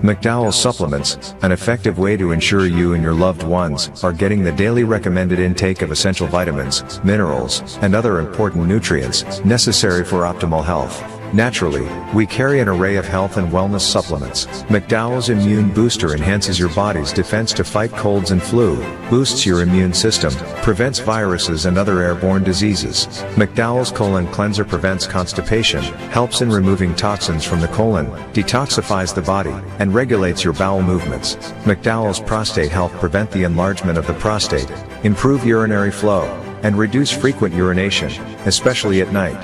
McDowell's supplements, an effective way to ensure you and your loved ones are getting the daily recommended intake of essential vitamins, minerals, and other important nutrients necessary for optimal health. Naturally, we carry an array of health and wellness supplements. McDowell's Immune Booster enhances your body's defense to fight colds and flu, boosts your immune system, prevents viruses and other airborne diseases. McDowell's Colon Cleanser prevents constipation, helps in removing toxins from the colon, detoxifies the body, and regulates your bowel movements. McDowell's Prostate Health prevent the enlargement of the prostate, improve urinary flow, and reduce frequent urination, especially at night.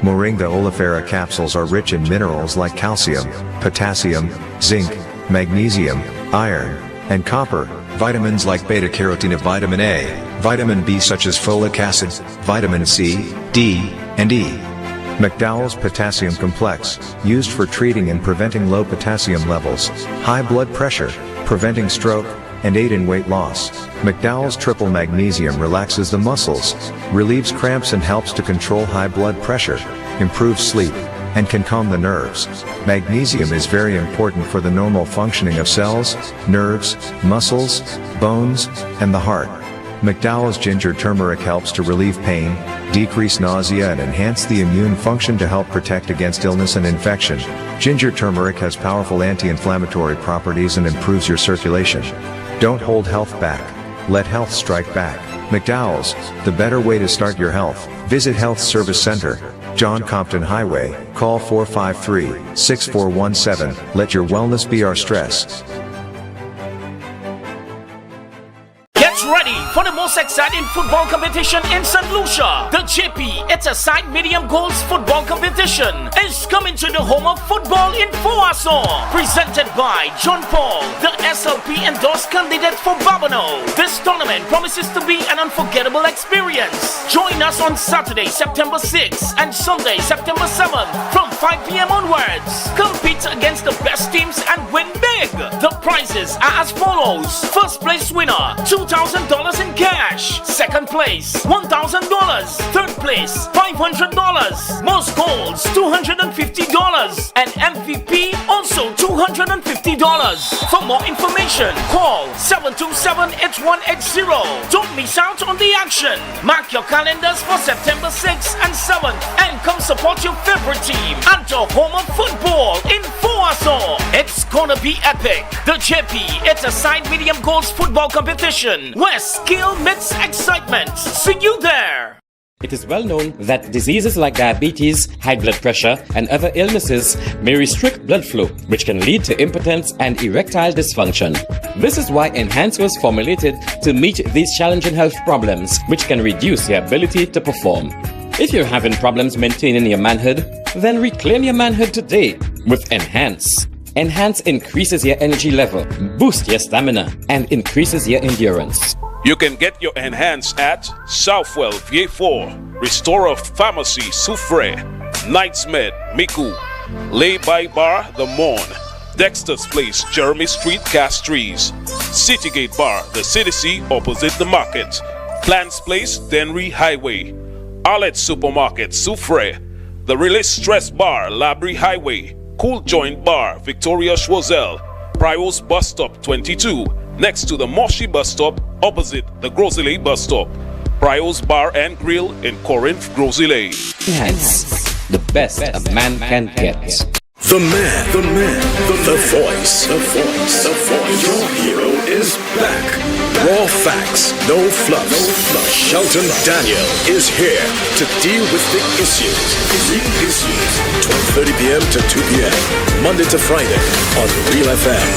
Moringa oleifera capsules are rich in minerals like calcium, potassium, zinc, magnesium, iron, and copper, vitamins like beta-carotene, vitamin A, vitamin B such as folic acid, vitamin C, D, and E. McDowell's Potassium Complex, used for treating and preventing low potassium levels, high blood pressure, preventing stroke, and aid in weight loss. McDowell's Triple Magnesium relaxes the muscles, relieves cramps and helps to control high blood pressure, improves sleep, and can calm the nerves. Magnesium is very important for the normal functioning of cells, nerves, muscles, bones, and the heart. McDowell's Ginger Turmeric helps to relieve pain, decrease nausea and enhance the immune function to help protect against illness and infection. Ginger turmeric has powerful anti-inflammatory properties and improves your circulation. Don't hold health back. Let health strike back. McDowell's, the better way to start your health. Visit Health Service Center, John Compton Highway, call 453-6417. Let your wellness be our stress. Ready for the most exciting football competition in St. Lucia. The JP It's a Side Medium Goals Football Competition is coming to the home of football in Foaso. Presented by John Paul, the SLP endorsed candidate for Babonneau. This tournament promises to be an unforgettable experience. Join us on Saturday, September 6th and Sunday, September 7th from 5 p.m. onwards. Compete against the best teams and win big. The prizes are as follows. First place winner, $2,000 in cash. Second place, $1,000. Third place, $500. Most goals, $250. And MVP, also $250. For more information, call 727-8180. Don't miss out on the action. Mark your calendars for September 6th and 7th and come support your favorite team at the home of football in Foaso. It's gonna be epic. The JP It's a Side Medium Goals Football Competition, where skill meets excitement. See you there. It is well known that diseases like diabetes, high blood pressure, and other illnesses may restrict blood flow, which can lead to impotence and erectile dysfunction. This is why Enhance was formulated to meet these challenging health problems, which can reduce your ability to perform. If you're having problems maintaining your manhood, then reclaim your manhood today with Enhance. Enhance increases your energy level, boosts your stamina, and increases your endurance. You can get your Enhance at Southwell VA4, Restorer Pharmacy Soufre, Knights Med Miku, Lay By Bar The Morn, Dexter's Place Jeremy Street Castries, Citygate Bar The City opposite the market, Plants Place Denry Highway, Arlette Supermarket Soufre, The Release Stress Bar Labrie Highway, Cool Joint Bar Victoria Schwazel, Prios Bus Stop 22, next to the Moshi Bus Stop opposite the Grosile Bus Stop, Prios Bar and Grill in Corinth, Grosile. Enhance, the best a man can get. The voice. Your hero is back. Raw facts, no fluffs. Shelton Daniel is here to deal with the issues. 12:30 p.m. to 2 p.m. Monday to Friday on Real FM.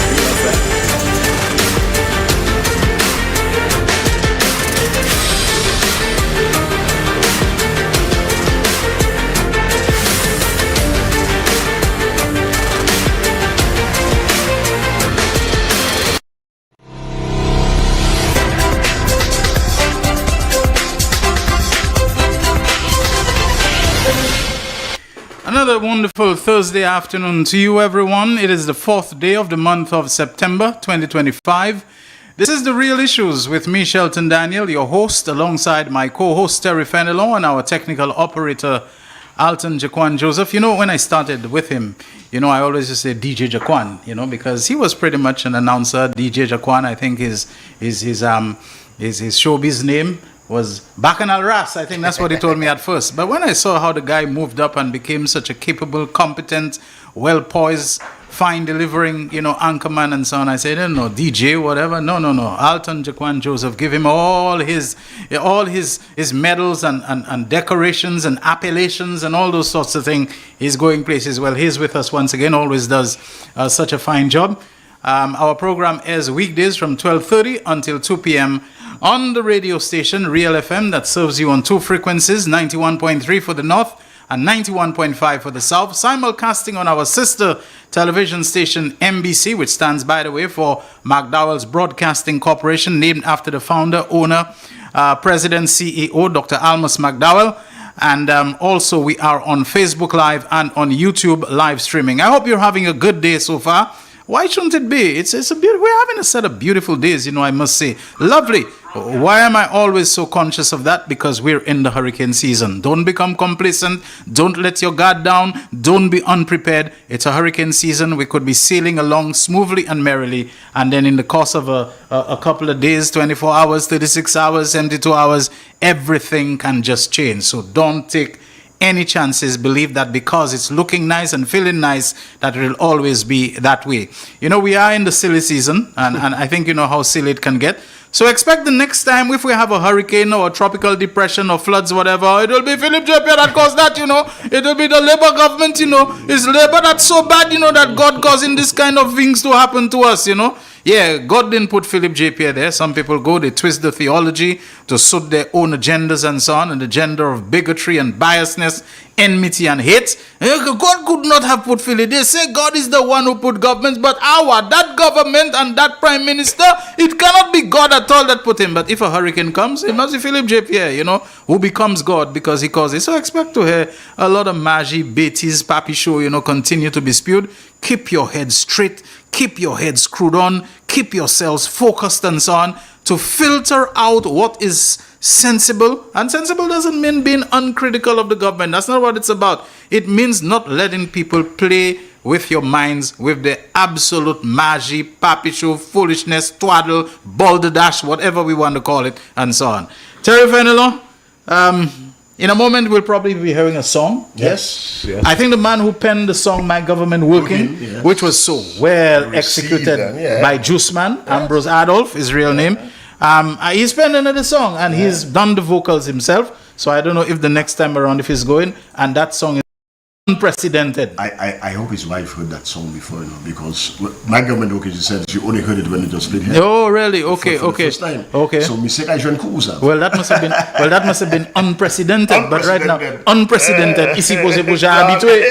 Another wonderful Thursday afternoon to you, everyone. It is the 4th day of the month of September 2025. This is The Real Issues with me, Shelton Daniel, your host, alongside my co-host Terry Fenelon and our technical operator, Alton Jaquan Joseph. You know, when I started with him, you know, I always just say DJ Jaquan, you know, because he was pretty much an announcer. DJ Jaquan, I think his showbiz name was Bacchanal Ras. I think that's what he told me at first. But when I saw how the guy moved up and became such a capable, competent, well-poised, fine delivering, you know, anchorman and so on, I said, no, DJ, whatever. No. Alton Jaquan Joseph, give him all his medals and decorations and appellations and all those sorts of things. He's going places. Well, he's with us once again, always does such a fine job. Our program airs weekdays from 12:30 until 2 p.m. on the radio station, Real FM, that serves you on two frequencies, 91.3 for the north and 91.5 for the south, simulcasting on our sister television station MBC, which stands, by the way, for McDowell's Broadcasting Corporation, named after the founder, owner, president, CEO, Dr. Almus McDowell. And also we are on Facebook Live and on YouTube live streaming. I hope you're having a good day so far. Why shouldn't it be? It's a beautiful. We're having a set of beautiful days, you know, I must say. Lovely. Why am I always so conscious of that? Because we're in the hurricane season. Don't become complacent. Don't let your guard down. Don't be unprepared. It's a hurricane season. We could be sailing along smoothly and merrily. And then in the course of a couple of days, 24 hours, 36 hours, 72 hours, everything can just change. So don't take any chances. Believe that because it's looking nice and feeling nice, that it will always be that way. You know, we are in the silly season, and I think you know how silly it can get. So expect the next time if we have a hurricane or a tropical depression or floods, whatever, it will be Philip J.P. that caused that, you know. It will be the Labour government, you know. It's Labour that's so bad, you know, that God causing this kind of things to happen to us, you know. Yeah, God didn't put Philip J.P. there. Some people go, they twist the theology to suit their own agendas and so on, and the agenda of bigotry and biasness, enmity and hate. God could not have put Philip. They say God is the one who put governments, but that government and that prime minister, it cannot be God at all that put him. But if a hurricane comes, it must be Philip J.P., you know, who becomes God because he causes it. So expect to hear a lot of Magi, Beatties, Papi Show, you know, continue to be spewed. Keep your head straight. Keep your head screwed on. Keep yourselves focused and so on to filter out what is sensible. And sensible doesn't mean being uncritical of the government. That's not what it's about. It means not letting people play with your minds with the absolute magi, papi show, foolishness, twaddle, balderdash, whatever we want to call it, and so on. Terry Fenelon, in a moment we'll probably be hearing a song. Yes. I think the man who penned the song My Government Working, yes, which was so well executed by Juice Man, Ambrose Adolph, his real name. He's penned another song and he's done the vocals himself. So I don't know if the next time around if he's going, and that song is unprecedented. I hope his wife heard that song before, you know, because My Government Working, she said she only heard it when it just played here. Oh, really? Okay, for the first time. Okay. So me say I join Kuza. Well, that must have been unprecedented. But right now, unprecedented. Ici posé pour Jean habitué.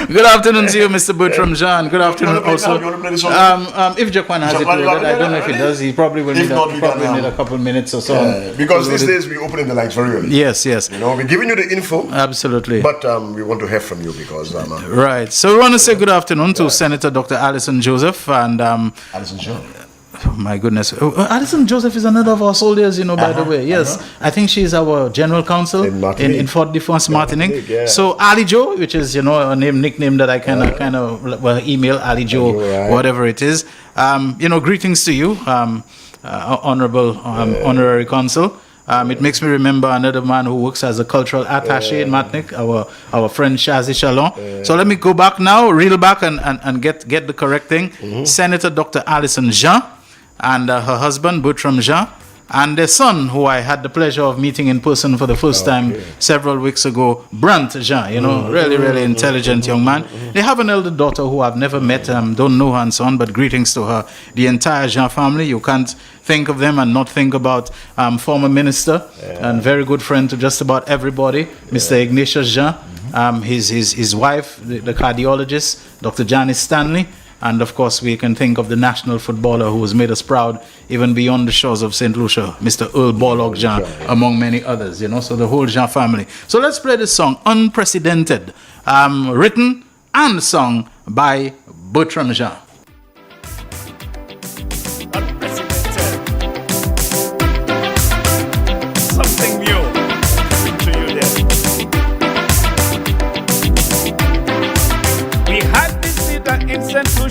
Good afternoon to you, Mr. Bertram Jean. Good afternoon also. If Jaquan has it loaded, I don't know if he does. He probably will need a couple minutes or so. Because these days we opening the lines very early. Yes. You know, we're giving you the info. Absolutely. But we want to hear from you because right. So we want to say good afternoon to Senator Dr. Alison Joseph and Alison Joseph. Oh my goodness. Alison Joseph is another of our soldiers, you know, by the way. Yes. I think she is our general counsel in Fort de France, Martinique. So Ali Joe, which is, you know, a nickname that I kind of email Ali Joe, whatever it is. You know, greetings to you, honorable honorary consul. It makes me remember another man who works as a cultural attaché in Martinique, our friend Shazi Chalon. So let me go back now, reel back and get the correct thing. Senator Dr. Alison Jean and her husband, Bertram Jean, and their son, who I had the pleasure of meeting in person for the first time several weeks ago, Brant Jean, you know, really intelligent young man. They have an elder daughter who I've never met, don't know her and so on, but greetings to her. The entire Jean family, you can't think of them and not think about former minister and very good friend to just about everybody, Mr. Ignatius Jean, his wife, the cardiologist, Dr. Janice Stanley, and of course we can think of the national footballer who has made us proud even beyond the shores of St. Lucia, Mr. Earl Borlaug Jean, among many others, you know, so the whole Jean family. So let's play this song, Unprecedented, written and sung by Bertram Jean. Something new. Listen to you there.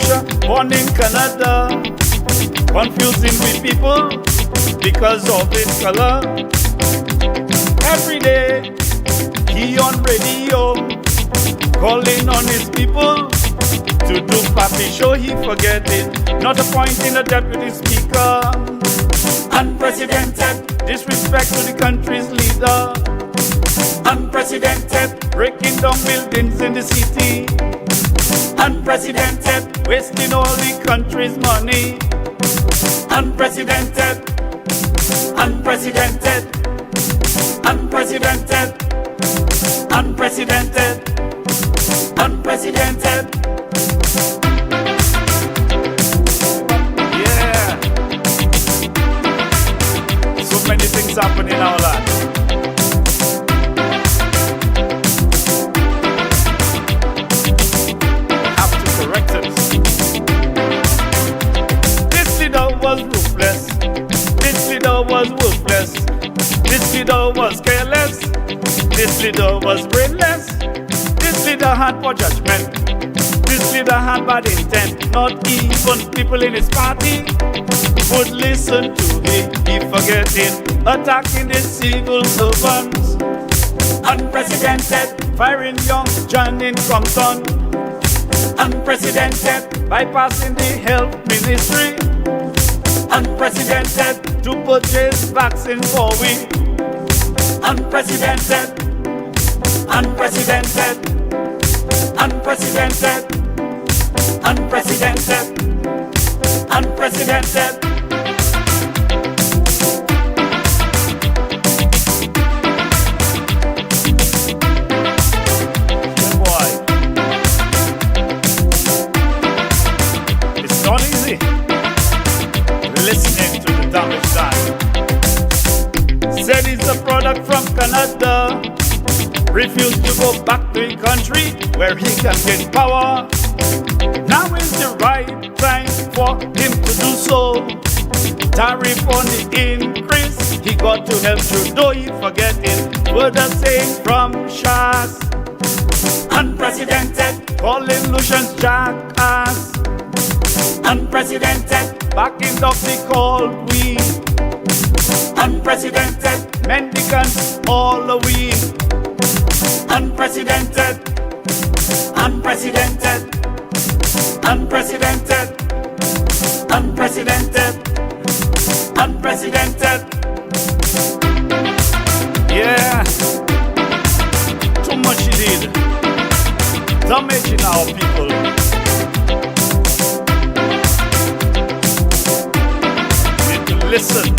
Lucia, born in Canada, confusing with people because of his color. Every day he on radio, calling on his people to do papi show. He forgetting, not appointing a deputy speaker. Unprecedented disrespect to the country's leader. Unprecedented breaking down buildings in the city. Unprecedented wasting all the country's money. Unprecedented, unprecedented, unprecedented, unprecedented, unprecedented. Yeah. So many things happen in our land. Was ruthless. This leader was worthless. This leader was careless. This leader was brainless. This leader had poor judgment. This leader had bad intent. Not even people in his party would listen to him. He forgetting, attacking the civil servants. Unprecedented, firing young John in Compton. Unprecedented, bypassing the health ministry. Unprecedented to purchase vaccine for we. Unprecedented, unprecedented, unprecedented, unprecedented, unprecedented. Good boy. It's not easy listening to the damage done. Said he's a product from Canada. Refused to go back to a country where he can get power. Now is the right time for him to do so. Tariff on the increase, he got to help Trudeau. He forgetting what the saying from Shas. Unprecedented, calling Lucian's jackass. Unprecedented, backing up the cold weed. Unprecedented, mendicants all the weed. Unprecedented, unprecedented, unprecedented, unprecedented, unprecedented. Yeah, too much he did, damaging our people. Listen,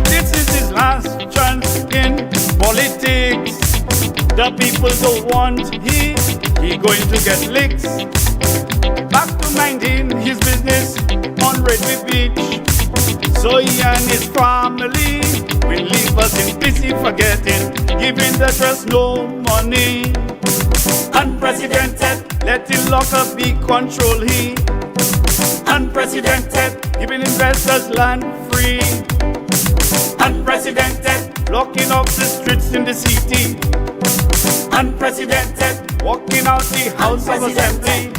this is his last chance in politics. The people don't want he going to get licks. Back to minding his business on Redwood Beach. So he and his family will leave us in peace, forgetting, giving the trust no money. Unprecedented, letting lock up be control he. Unprecedented, giving investors land free. Unprecedented, blocking off the streets in the city. Unprecedented, walking out the House of Assembly.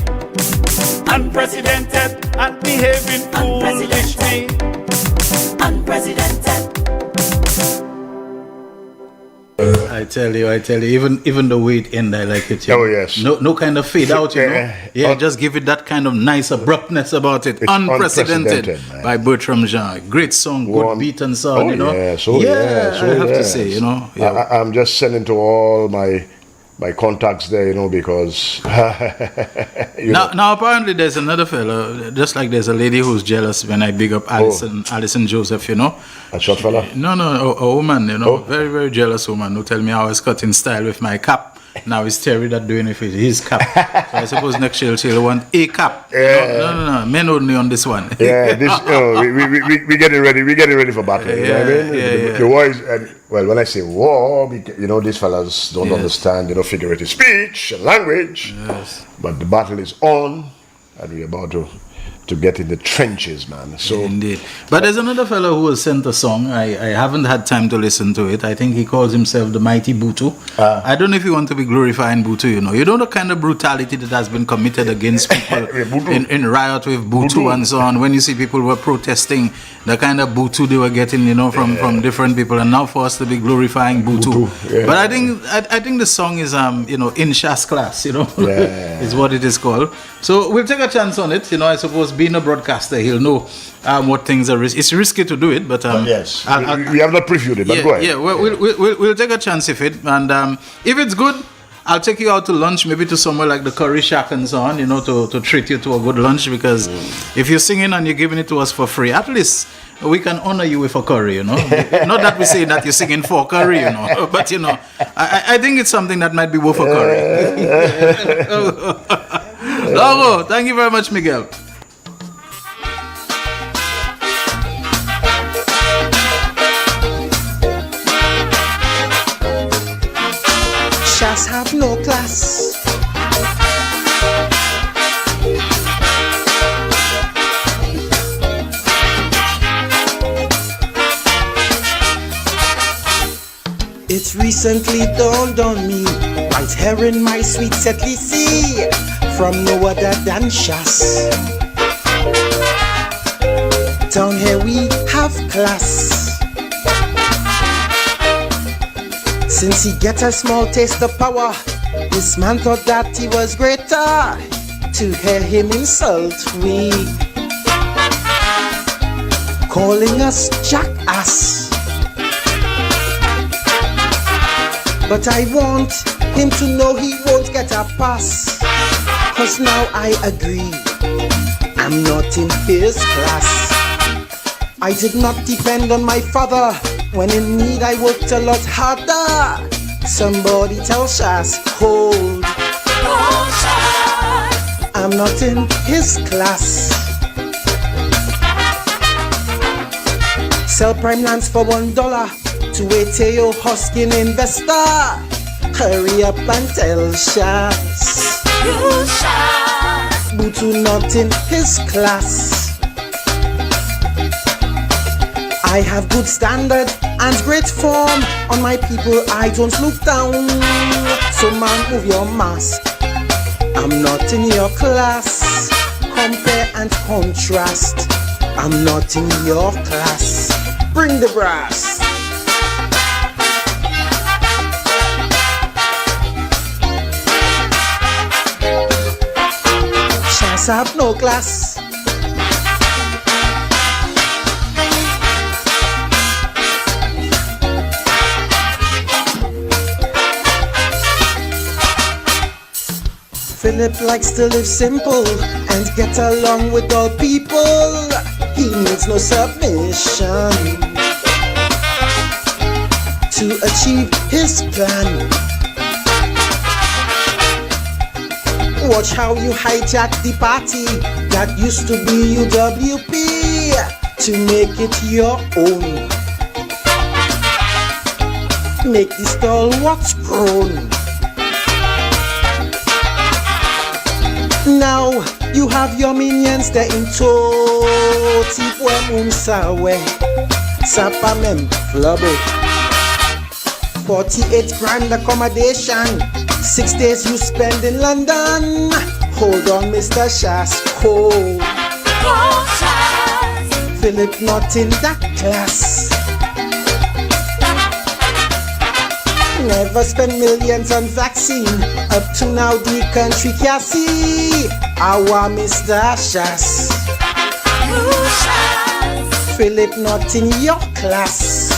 Unprecedented, and behaving foolishly. Unprecedented. I tell you, even the way it end, I like it. Oh yes. No kind of fade out, you know. Yeah, just give it that kind of nice abruptness about it. It's Unprecedented by Bertram Jean. Great song, good beat and sound, you know. I have to say, you know. Yeah. I'm just sending to all my contacts there, you know, because now apparently there's another fellow, just like there's a lady who's jealous when I big up Alison Joseph, you know. A short fella? No, a woman, you know, very, very jealous woman who tell me I was cut in style with my cap. Now it's Terry that doing it with his cap. So I suppose next year she'll want a cap. No. Men only on this one. Yeah, this we getting ready. We getting ready for battle. You know what I mean? The war is, well, when I say war, you know, these fellas don't understand, you know, figurative speech and language. Yes. But the battle is on, and we're about to to get in the trenches, man. So indeed. But there's another fellow who has sent a song. I haven't had time to listen to it. I think he calls himself the Mighty Butu. I don't know if you want to be glorifying Butu, you know. You know the kind of brutality that has been committed against people in riot with Butu and so on. When you see people were protesting, the kind of Butu they were getting, you know, from different people, and now for us to be glorifying Butu. Yeah. But I think the song is you know, in Shah's class, you know, is what it is called. So we'll take a chance on it, you know. I suppose being a broadcaster, he'll know what things are risky. It's risky to do it, but yes, we have not previewed it. But go ahead. Yeah, we'll take a chance if it, and if it's good, I'll take you out to lunch, maybe to somewhere like the Curry Shack and so on, you know, to treat you to a good lunch. Because if you're singing and you're giving it to us for free, at least we can honor you with a curry, you know. Not that we say that you're singing for curry, you know, but you know, I think it's something that might be worth a curry. Logo, thank you very much, Miguel. Shahs have no class. It's recently dawned on me, right here in my sweet Setley Sea, from no other than Shahs. Down here we have class. Since he get a small taste of power, this man thought that he was greater. To hear him insult we, calling us jackass. But I want him to know he won't get a pass, 'cause now I agree, I'm not in his class. I did not depend on my father. When in need I worked a lot harder. Somebody tell Shahs, hold. I'm not in his class. Sell prime lands for $1 to a Teo Hoskin investor. Hurry up and tell Shahs, Butu not in his class. I have good standard and great form. On my people I don't look down. So man, move your mask. I'm not in your class. Compare and contrast. I'm not in your class. Bring the brass. Shahs have no class. Philip likes to live simple and get along with all people. He needs no submission to achieve his plan. Watch how you hijack the party that used to be UWP to make it your own. Make the stalwarts groan. Now you have your minions there in tow. Tipwe Mumsawe Sapa Mem Flubbo 48 grand accommodation, 6 days you spend in London. Hold on, Mr. Shahs, hold. Philip not in that class. Never spend millions on vaccine. Up to now the country can't see our Mr. Shahs. Philip not in your class.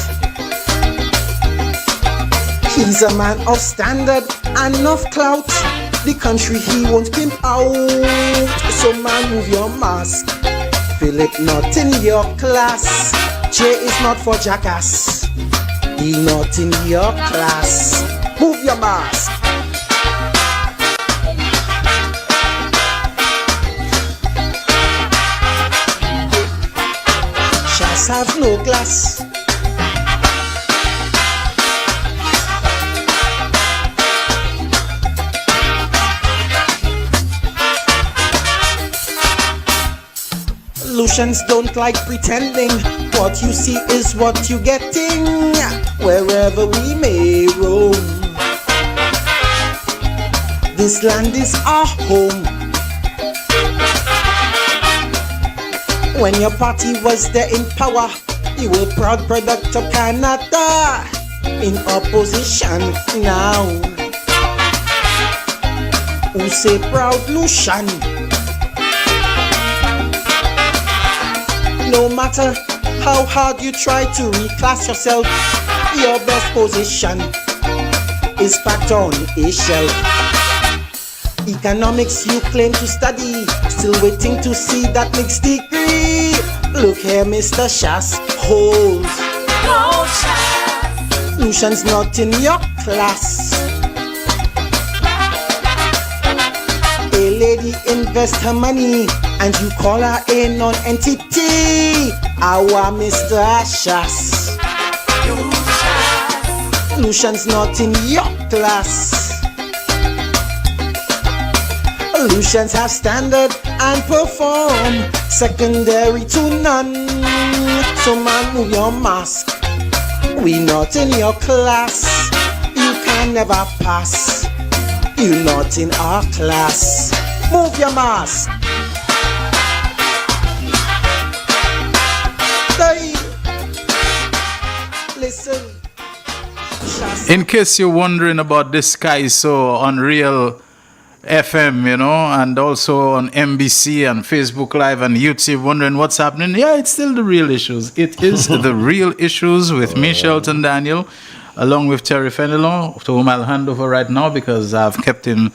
He's a man of standard and of clout. The country he won't pimp out. So man, move your mask. Philip not in your class. J is not for jackass. He not in your class. Move your mask. Shahs have no class. Lucians don't like pretending. What you see is what you're getting. Wherever we may roam, this land is our home. When your party was there in power, you were proud product of Canada. In opposition now, who say proud Lucian? No matter how hard you try to reclass yourself, your best position is packed on a shelf. Economics you claim to study, still waiting to see that mixed degree. Look here, Mr. Shas, hold. Lucian's not in your class. A lady invests her money and you call her a non-entity. Our Mr. Shas. Lucian's not in your class. Lucians have standard and perform, secondary to none. So man, move your mask. We not in your class. You can never pass. You not in our class. Move your mask. Hey. Listen. In case you're wondering about this guy, so on Real FM, you know, and also on NBC and Facebook Live and YouTube, wondering what's happening. Yeah, it's still the Real Issues. It is the Real Issues with me, Shelton Daniel, along with Terry Fenelon, to whom I'll hand over right now because I've kept him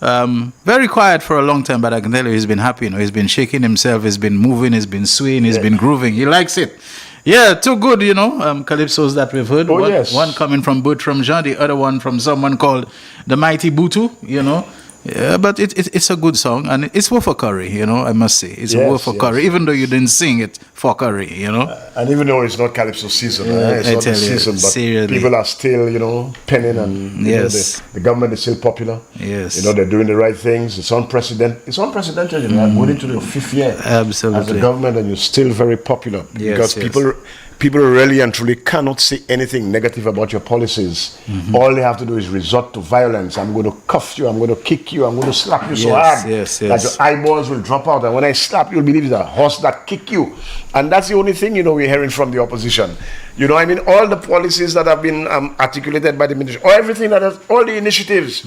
very quiet for a long time, but I can tell you he's been happy. You know, he's been shaking himself, he's been moving, he's been swaying, he's been grooving. He likes it. Yeah, too good, you know, calypsos that we've heard. One coming from Bertram Jean, the other one from someone called the Mighty Butu, you know. Yeah, but it's a good song, and it's worth a curry, you know, I must say. It's worth a curry, even though you didn't sing it for curry, you know. And even though it's not calypso season, it's not the season, but seriously, people are still, you know, penning, and you know, the government is still popular. Yes. You know, they're doing the right things. It's unprecedented. It's unprecedented. You know, going into the 5th year absolutely as a government, and you're still very popular. Yes, because people really and truly cannot say anything negative about your policies. All they have to do is resort to violence. I'm going to cuff you, I'm going to kick you, I'm going to slap you so hard that your eyeballs will drop out. And when I slap, you'll believe it's a horse that kick you. And that's the only thing, you know, we're hearing from the opposition. You know, I mean, all the policies that have been articulated by the ministry, or everything that has, all the initiatives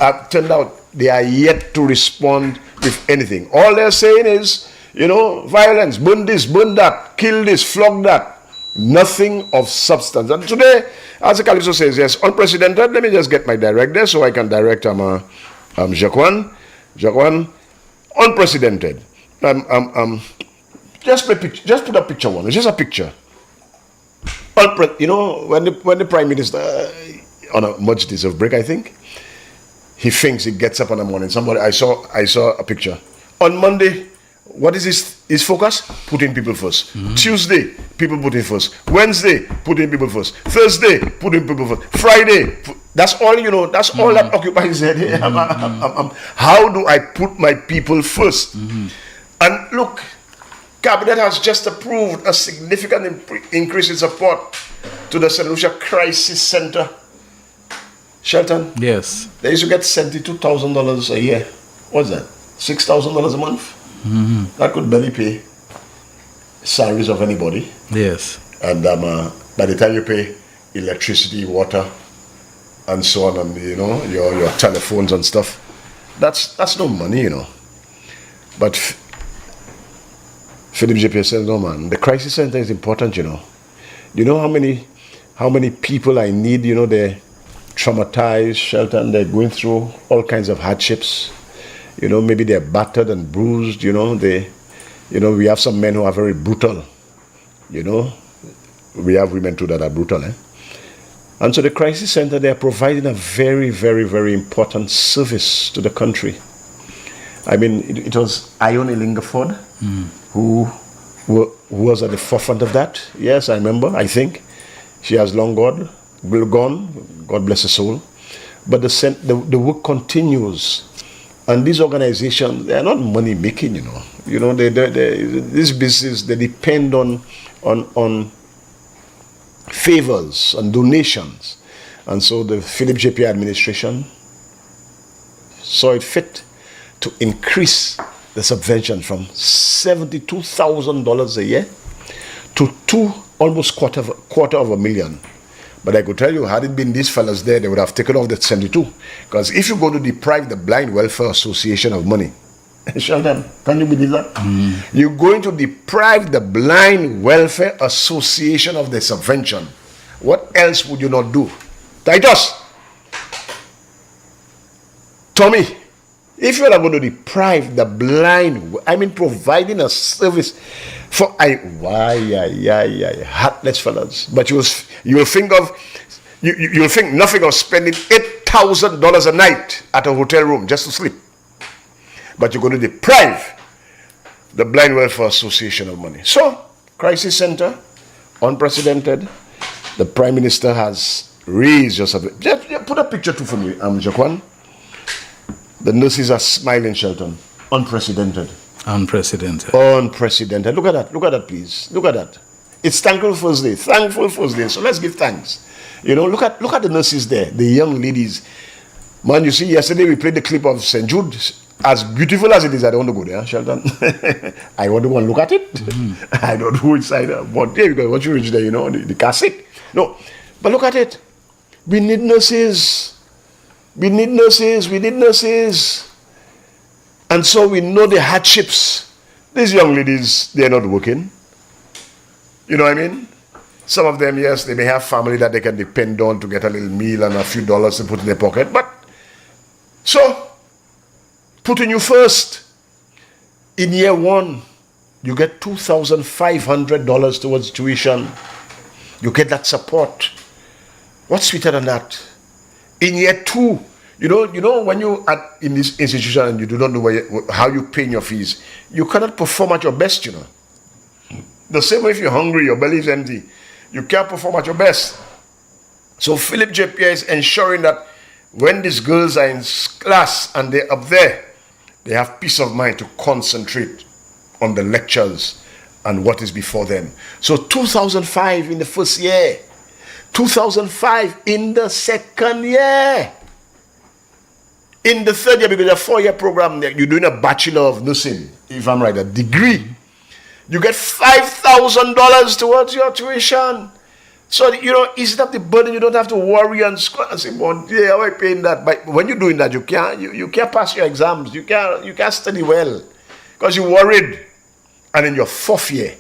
have turned out, they are yet to respond with anything. All they're saying is, you know, violence, burn this, burn that, kill this, flog that. Nothing of substance. And today, as the Calypso says, yes, unprecedented. Let me just get my director so I can direct Jacqueline. Jacqueline, unprecedented. Just put a picture one. It's just a picture. You know, when the Prime Minister on a much deserved break, I think, he thinks he gets up in the morning. I saw a picture. On Monday, what is his focus? Putting people first. Tuesday, people putting first. Wednesday, putting people first. Thursday, putting people first. Friday, that's all, you know, that's all that occupies his head. How do I put my people first? And look, Cabinet has just approved a significant increase in support to the St. Lucia Crisis Center. Shelton? Yes. They used to get $72,000 a year. What's that? $6,000 a month? That could barely pay salaries of anybody. Yes. And by the time you pay electricity, water, and so on, and you know, your telephones and stuff, that's no money, you know. But Philip JP says, no man, the crisis center is important, you know. You know how many people I need, you know, they're traumatized, Shelton, they're going through all kinds of hardships. You know, maybe they're battered and bruised, you know, we have some men who are very brutal, you know. We have women too that are brutal, eh? And so the crisis center, they are providing a very, very, very important service to the country. I mean, it was Ione Lingaford who was at the forefront of that. Yes, I remember, I think. She has long gone, God bless her soul. But the work continues. And these organizations, they are not money making, you know. You know, this business, they depend on favors and donations. And so the Philip JP administration saw it fit to increase the subvention from $72,000 a year to almost quarter of $250,000. But I could tell you, had it been these fellas there, they would have taken off that 72. Because if you're going to deprive the Blind Welfare Association of money, Shelton, can you believe that? You're going to deprive the Blind Welfare Association of the subvention. What else would you not do? Titus, Tommy, if you're not going to deprive the blind, I mean providing a service for heartless fellas. But you'll think nothing of spending $8,000 a night at a hotel room just to sleep. But you're going to deprive the Blind Welfare Association of money. So, crisis center, unprecedented. The Prime Minister has raised yourself. Just put a picture too for me, Jaquan. The nurses are smiling, Shelton. Unprecedented. Unprecedented. Unprecedented. Look at that. Look at that, please. Look at that. It's Thankful Thursday. Thankful Thursday. So let's give thanks. You know, look at the nurses there, the young ladies. Man, you see, yesterday we played the clip of St. Jude. As beautiful as it is, I don't want to go there, Shelton. I want to go and look at it. I don't know inside. But there you go. Once you reach there, you know, the cassette. No. But look at it. We need nurses. We need nurses. We need nurses. And so we know the hardships. These young ladies, they're not working. You know what I mean? Some of them, yes, they may have family that they can depend on to get a little meal and a few dollars to put in their pocket. But, so, putting you first. In year one, you get $2,500 towards tuition. You get that support. What's sweeter than that? In year two, you know when you are in this institution and you do not know how you pay your fees, you cannot perform at your best, you know. The same way if you're hungry, your belly is empty, you can't perform at your best. So Philip JP is ensuring that when these girls are in class and they're up there, they have peace of mind to concentrate on the lectures and what is before them. So 2005 in the first year, 2005 in the second year. In the third year, because a 4-year program, you're doing a Bachelor of Nursing, if I'm right, a degree. You get $5,000 towards your tuition. So, you know, it's not the burden. You don't have to worry and say, well, yeah, how am I paying that? But when you're doing that, you can't pass your exams. You can't study well because you're worried. And in your 4th year,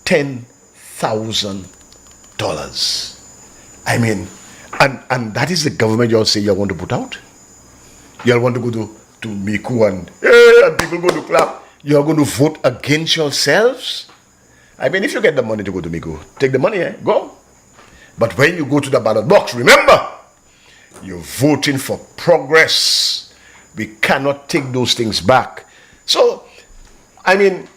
$10,000. I mean, and that is the government you all say you want to put out. You all want to go to Miku and people go to clap. You are going to vote against yourselves? I mean, if you get the money to go to Miku, take the money, go. But when you go to the ballot box, remember, you're voting for progress. We cannot take those things back. So, I mean,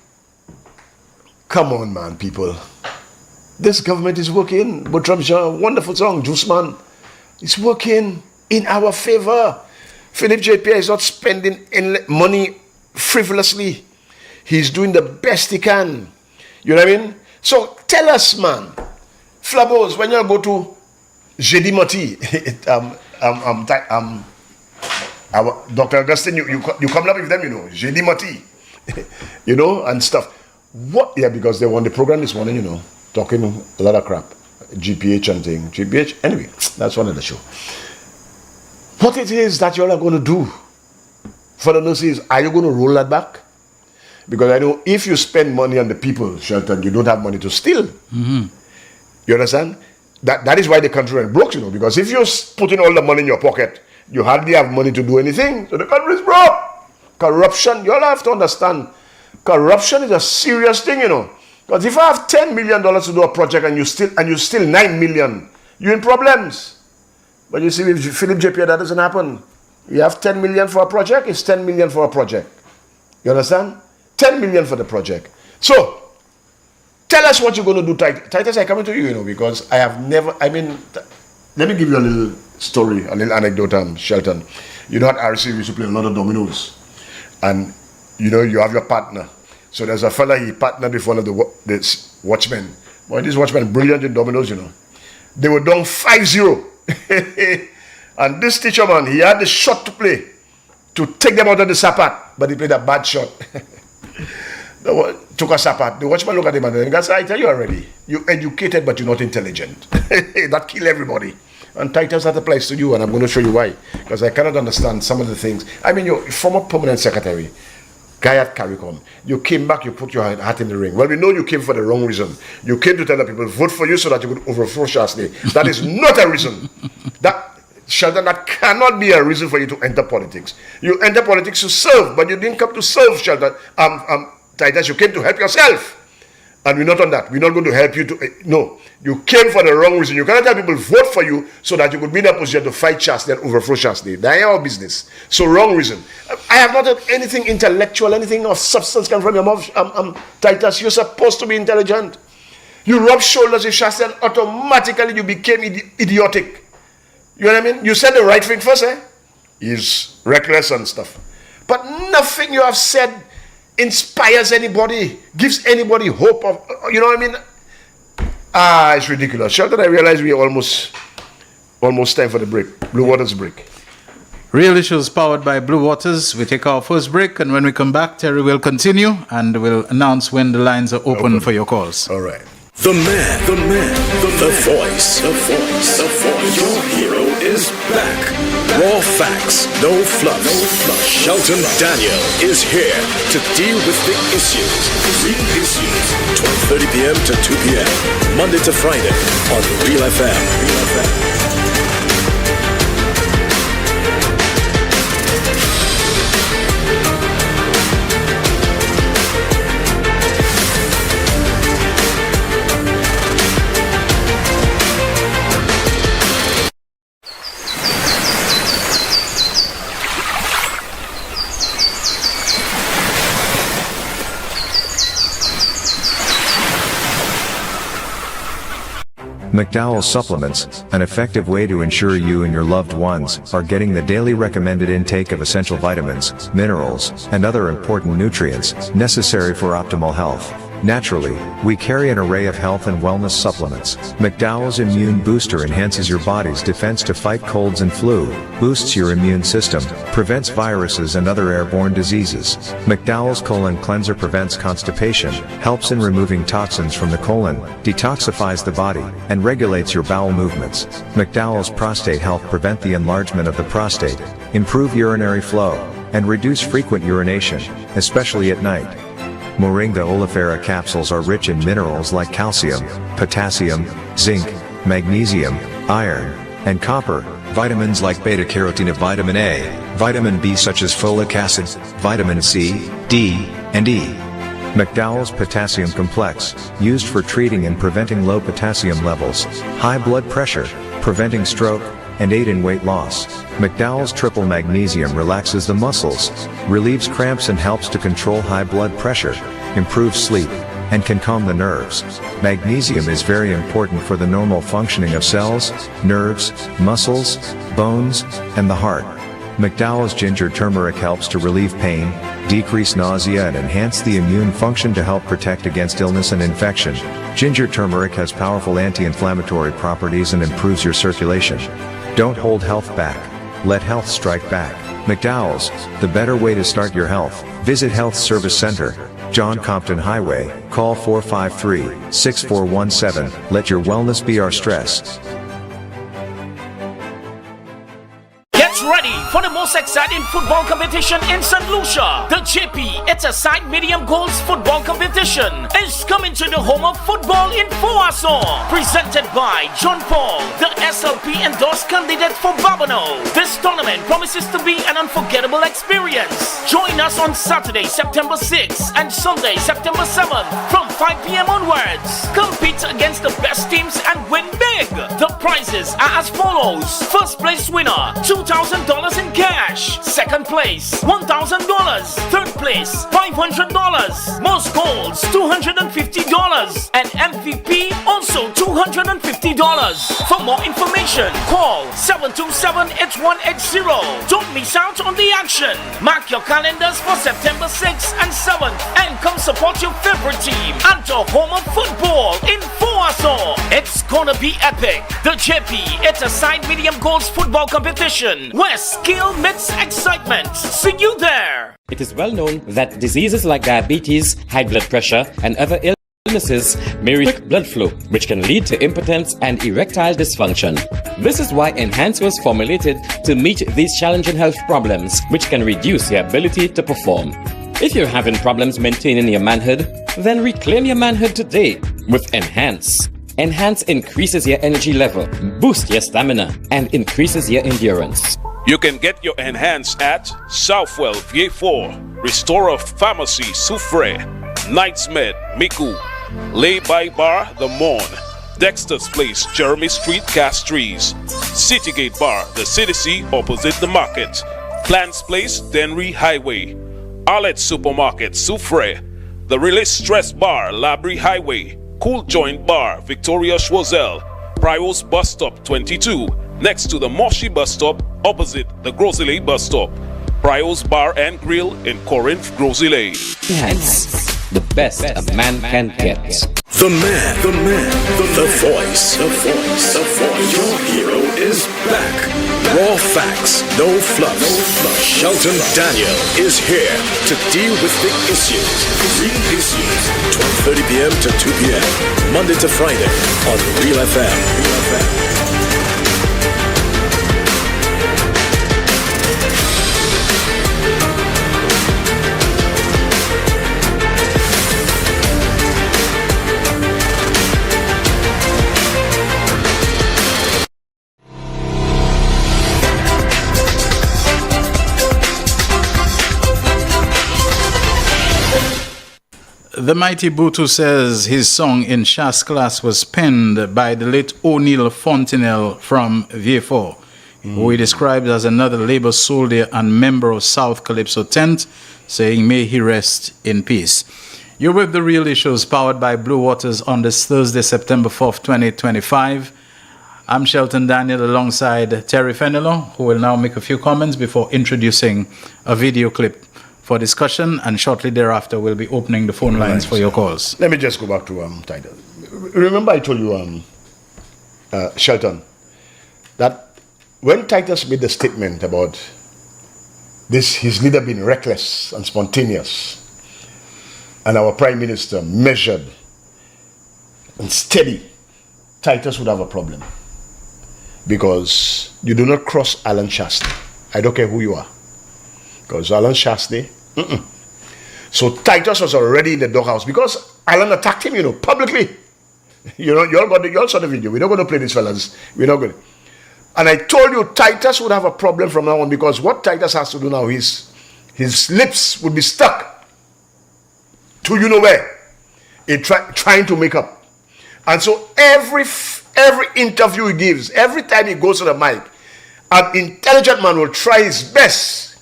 come on, man, people. This government is working. Butram's a wonderful song, Juice Man. It's working in our favor. Philip JP is not spending money frivolously. He's doing the best he can. You know what I mean? So tell us, man. Flabos, when you go to Jeudi Mati, Dr. Augustine, you come up with them, you know, Jeudi Mati, you know, and stuff. What? Yeah, because they won the program this morning, you know, talking a lot of crap. GPH and thing. GPH, anyway, that's one of the show. What it is that you all are going to do for the nurses, are you going to roll that back? Because I know if you spend money on the people, Shelton, you don't have money to steal. Mm-hmm. You understand? That is why the country went broke, you know, because if you're putting all the money in your pocket, you hardly have money to do anything. So the country is broke. Corruption, you all have to understand, corruption is a serious thing, you know. Because if I have $10 million to do a project and you still $9 million, you're in problems. But you see, with Philip JP, that doesn't happen. You have 10 million for a project, it's 10 million for a project. You understand? 10 million for the project. So, tell us what you're going to do, Titus. I come to you, you know, because I have never, let me give you a little story, a little anecdote, Shelton. You know, at RC, we used to play a lot of dominoes. And, you know, you have your partner. So there's a fella, he partnered with one of the watchmen. Well, this watchman, brilliant in dominoes, you know. They were down 5-0. And this teacher, man, he had the shot to play to take them out of the sapat, but he played a bad shot. Took a sapat. The watchman looked at him and said, I tell you already, you're educated, but you're not intelligent. That kill everybody. And Titus, that applies to you, and I'm going to show you why. Because I cannot understand some of the things. I mean, you're former permanent secretary, guy at CARICOM. You came back, you put your hat in the ring. Well, we know you came for the wrong reason. You came to tell the people, vote for you so that you could overthrow Shastley. That is not a reason. Shelton, that cannot be a reason for you to enter politics. You enter politics to serve, but you didn't come to serve, Shelton. Titus, you came to help yourself. And we're not on that. We're not going to help you to... no. You came for the wrong reason. You cannot tell people vote for you so that you could be in a position to fight Shastley and overthrow Shastley. That ain't our business. So wrong reason. I have not heard anything intellectual, anything of substance come from your mouth. Titus, you're supposed to be intelligent. You rub shoulders with Shastley and automatically you became idiotic. You know what I mean? You said the right thing first, eh? He's reckless and stuff. But nothing you have said inspires anybody, gives anybody hope of, you know what I mean? It's ridiculous. Shelton, I realize we are almost time for the break. Blue Waters break. Real Issues powered by Blue Waters. We take our first break, and when we come back, Terry will continue and will announce when the lines are open for your calls. All right. The man, the voice. Your hero is back. Raw facts, no fluff. Shelton Daniel is here to deal with the issues. 12:30 p.m. to 2 p.m. Monday to Friday on Real FM. McDowell's Supplements, an effective way to ensure you and your loved ones are getting the daily recommended intake of essential vitamins, minerals, and other important nutrients necessary for optimal health. Naturally, we carry an array of health and wellness supplements. McDowell's Immune Booster enhances your body's defense to fight colds and flu, boosts your immune system, prevents viruses and other airborne diseases. McDowell's Colon Cleanser prevents constipation, helps in removing toxins from the colon, detoxifies the body, and regulates your bowel movements. McDowell's Prostate Health prevent the enlargement of the prostate, improve urinary flow, and reduce frequent urination, especially at night. Moringa oleifera capsules are rich in minerals like calcium, potassium, zinc, magnesium, iron, and copper, vitamins like beta-carotene of vitamin A, vitamin B such as folic acid, vitamin C, D, and E. McDowell's Potassium Complex, used for treating and preventing low potassium levels, high blood pressure, preventing stroke, and aid in weight loss. McDowell's Triple Magnesium relaxes the muscles, relieves cramps and helps to control high blood pressure, improves sleep, and can calm the nerves. Magnesium is very important for the normal functioning of cells, nerves, muscles, bones, and the heart. McDowell's Ginger Turmeric helps to relieve pain, decrease nausea and enhance the immune function to help protect against illness and infection. Ginger turmeric has powerful anti-inflammatory properties and improves your circulation. Don't hold health back. Let health strike back. McDowell's, the better way to start your health. Visit Health Service Center, John Compton Highway. Call 453-6417. Let your wellness be our stress. Ready for the most exciting football competition in St. Lucia. The JP It's a Side Medium Goals Football Competition is coming to the home of football in Foasson. Presented by John Paul, the SLP endorsed candidate for Babonneau. This tournament promises to be an unforgettable experience. Join us on Saturday, September 6th and Sunday, September 7th from 5 p.m. onwards. Compete against the best teams and win big. The prizes are as follows. First place winner, $2,000 in cash. Second place, $1,000. Third place, $500. Most goals, $250. And MVP, also $250. For more information, call 727-8180. Don't miss out on the action. Mark your calendars for September 6th and 7th and come support your favorite team at the home of football in Foaso. It's gonna be epic. The JP, it's a side medium goals football competition where skill meets excitement. See you there. It is well known that diseases like diabetes, high blood pressure, and other illnesses may restrict blood flow, which can lead to impotence and erectile dysfunction. This is why Enhance was formulated to meet these challenging health problems, which can reduce your ability to perform. If you're having problems maintaining your manhood, then reclaim your manhood today with Enhance. Enhance increases your energy level, boosts your stamina, and increases your endurance. You can get your Enhance at Southwell VA4, Restorer Pharmacy Soufre, Knights Med Miku, Lay by Bar The Morn, Dexter's Place Jeremy Street Castries, Citygate Bar The CDC opposite the market, Plants Place Denry Highway, Arlette Supermarket Soufre, The Release Stress Bar Labrie Highway, Cool Joint Bar Victoria Schwazel, Prios Bus Stop 22 next to the Moshi Bus Stop opposite the Grosile Bus Stop, Prios Bar and Grill in Corinth, Grosile. Enhance, the best a man can get. The man, the voice. Your hero is back. Raw facts, no fluff. Shelton Daniel is here to deal with the issues. 12:30 p.m. to 2 p.m. Monday to Friday on Real FM. The Mighty Butu says his song in Shas class was penned by the late O'Neill Fontenelle from VA4, who he described as another labor soldier and member of South Calypso Tent, saying, "May he rest in peace." You're with The Real Issues, powered by Blue Waters on this Thursday, September 4th, 2025. I'm Shelton Daniel alongside Terry Fenelon, who will now make a few comments before introducing a video clip for discussion, and shortly thereafter we'll be opening the phone lines for your calls. Let me just go back to Titus. Remember I told you, Shelton, that when Titus made the statement about this, his leader being reckless and spontaneous, and our Prime Minister measured and steady, Titus would have a problem. Because you do not cross Alan Shastney. I don't care who you are. Because Alan Shastney, So Titus was already in the doghouse because Alan attacked him, publicly. You all saw the video. We're not going to play this, fellas. We're not going to. And I told you Titus would have a problem from now on, because what Titus has to do now is his lips would be stuck to where, trying to make up. And so every interview he gives, every time he goes to the mic, an intelligent man will try his best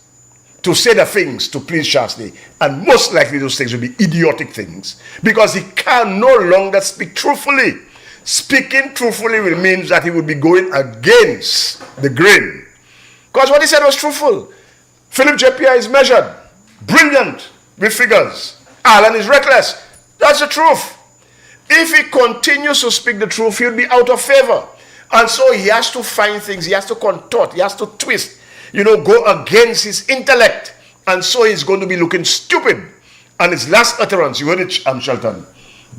to say the things to please Shastney, and most likely those things will be idiotic things, because he can no longer speak truthfully. Speaking truthfully will mean that he would be going against the grain, because what he said was truthful. Philip J.P.I. is measured, brilliant with figures. Alan is reckless. That's the truth. If he continues to speak the truth, he'll be out of favor, and so he has to find things, he has to contort, he has to twist, go against his intellect, and so he's going to be looking stupid. And his last utterance, you heard it, Shelton.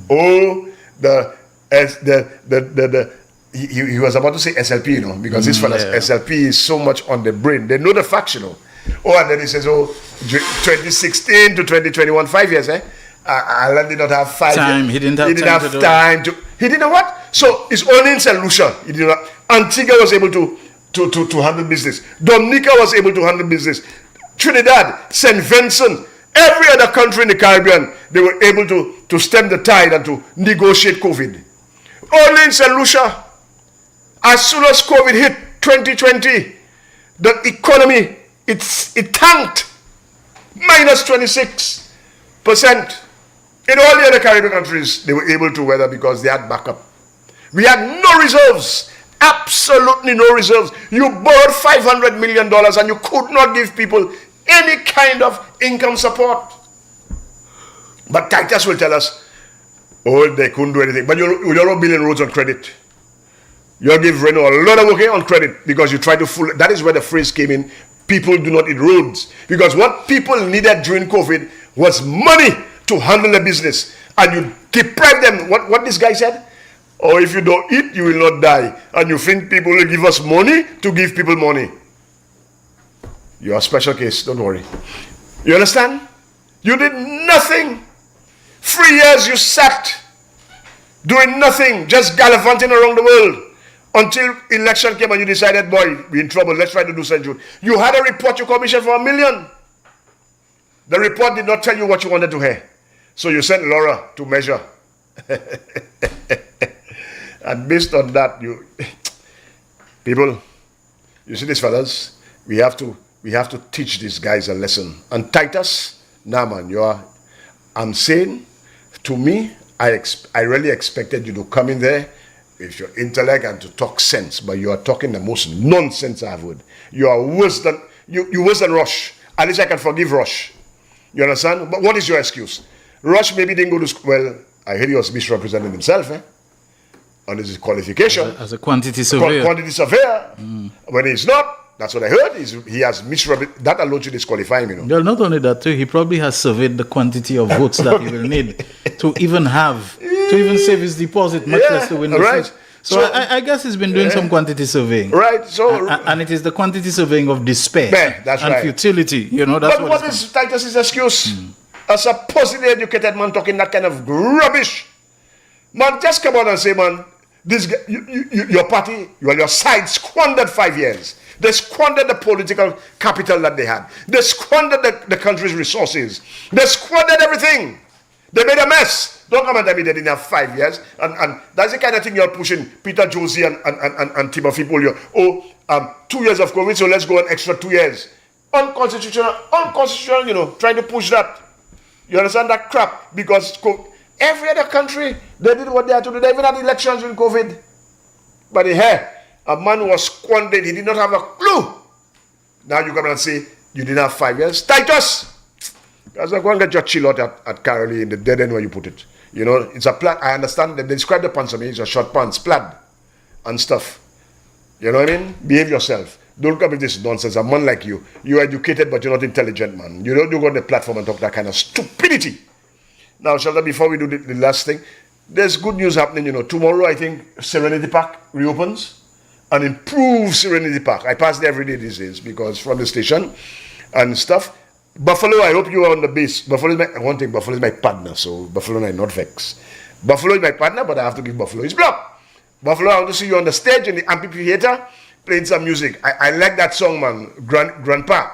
Oh, he was about to say SLP, because this fella's SLP is so much on the brain. They know the facts, Oh, and then he says, 2016 to 2021, 5 years, Alan did not have 5 years. He didn't have time to. He didn't what? So it's only in St. Lucia. He did not. Antigua was able to handle business. Dominica was able to handle business. Trinidad, St. Vincent, every other country in the Caribbean, they were able to stem the tide and to negotiate COVID. Only in St. Lucia, as soon as COVID hit 2020, the economy it tanked. Minus 26%. In all the other Caribbean countries, they were able to weather because they had backup. We had no reserves. Absolutely no reserves. You borrowed $500 million and you could not give people any kind of income support. But Titus will tell us, oh, they couldn't do anything. But you're not building roads on credit. You'll give Renault a lot of work on credit because you try to fool. That is where the phrase came in. People do not eat roads. Because what people needed during COVID was money to handle the business. And you deprive them. What this guy said? Oh, if you don't eat, you will not die. And you think people will give us money to give people money. You're a special case, don't worry. You understand? You did nothing. 3 years you sat doing nothing, just gallivanting around the world until election came and you decided, boy, we're in trouble, let's try to do something. You had a report you commissioned for $1 million. The report did not tell you what you wanted to hear. So you sent Laura to measure. And based on that, people, you see these fellas, we have to teach these guys a lesson. And Titus, nah man, I'm saying, to me, I really expected you to come in there with your intellect and to talk sense, but you are talking the most nonsense I've heard. You are worse than Rush. At least I can forgive Rush. You understand? But what is your excuse? Rush maybe didn't go to school. Well, I heard he was misrepresenting himself, on his qualification. As a quantity surveyor. Quantity surveyor. When he's not, that's what I heard. He has misrepresented. That alone should disqualify him, Well, not only that, too, he probably has surveyed the quantity of votes that he will need to even save his deposit, much less to win the seat. So I guess he's been doing some quantity surveying. Right. So and it is the quantity surveying of despair that's and right. futility. That's but what is Titus's excuse? A supposedly educated man talking that kind of rubbish. Man, just come out and say, man, this guy, your party, your side squandered 5 years. They squandered the political capital that they had. They squandered the country's resources. They squandered everything. They made a mess. Don't come and tell me they didn't have 5 years. And that's the kind of thing you're pushing Peter Josie and Timothy Polio. 2 years of COVID, so let's go an extra 2 years. Unconstitutional, trying to push that. You understand that crap? Because every other country, they did what they had to do. They even had elections during COVID. But a man was squandered. He did not have a clue. Now you come and say, you didn't have 5 years. Titus! Because I go and get your chill out at Carolee in the dead end where you put it. It's a plaid. I understand them. They describe the pants to me. It's a short pants, plaid and stuff. You know what I mean? Behave yourself. Don't come with this nonsense. A man like you, you're educated, but you're not intelligent, man. You don't go on the platform and talk that kind of stupidity. Now, Shelton, before we do the last thing, there's good news happening, Tomorrow, I think, Serenity Park reopens. An improved Serenity Park. I pass there every day these days because from the station and stuff. Buffalo, I hope you are on the base. Buffalo is my partner, so Buffalo and I not vex. Buffalo is my partner, but I have to give Buffalo his block. Buffalo, I want to see you on the stage in the amphitheater playing some music. I like that song, man. Grandpa,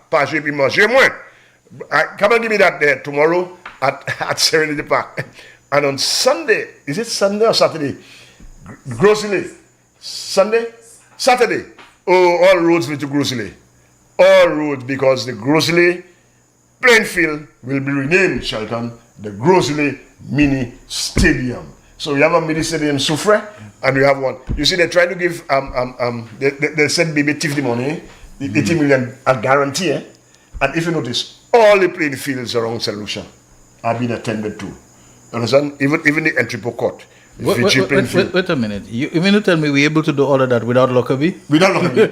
pas je puis manger moins. Come and give me that there tomorrow at Serenity Park. And on Sunday, is it Sunday or Saturday? Grossly. Saturday. Oh, all roads lead to Grossly. All roads, because the Grossly playing field will be renamed, Shelton, the Grossly Mini Stadium. So we have a mini stadium, Soufre, and we have one. You see, they're trying to give, they said baby thief the money, the 80 million a guarantee, and if you notice, all the playing fields around St. Lucia are being attended to. Understand? Even the entry court. Wait a minute. You mean to tell me we're able to do all of that without Lockerbie? Without Lockerbie.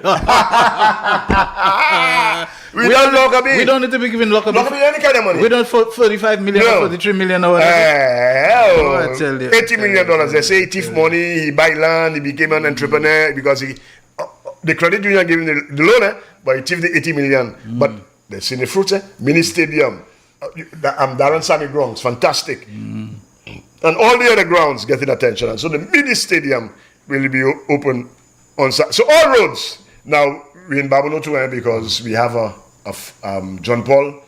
Without Lockerbie. We don't need to be giving Lockerbie any kind of money. We don't for 35 million or 43 million or whatever. I tell you. $80 million. They say he thief money, he buy land, he became an entrepreneur because the credit union gave him the loan, but he thief the 80 million. But they've seen the fruits, mini stadium. Darren Sammy grounds, fantastic. And all the other grounds getting attention. And so the mini stadium will be open on Saturday. So all roads. Now, we're in Babylon too, because we have a John Paul.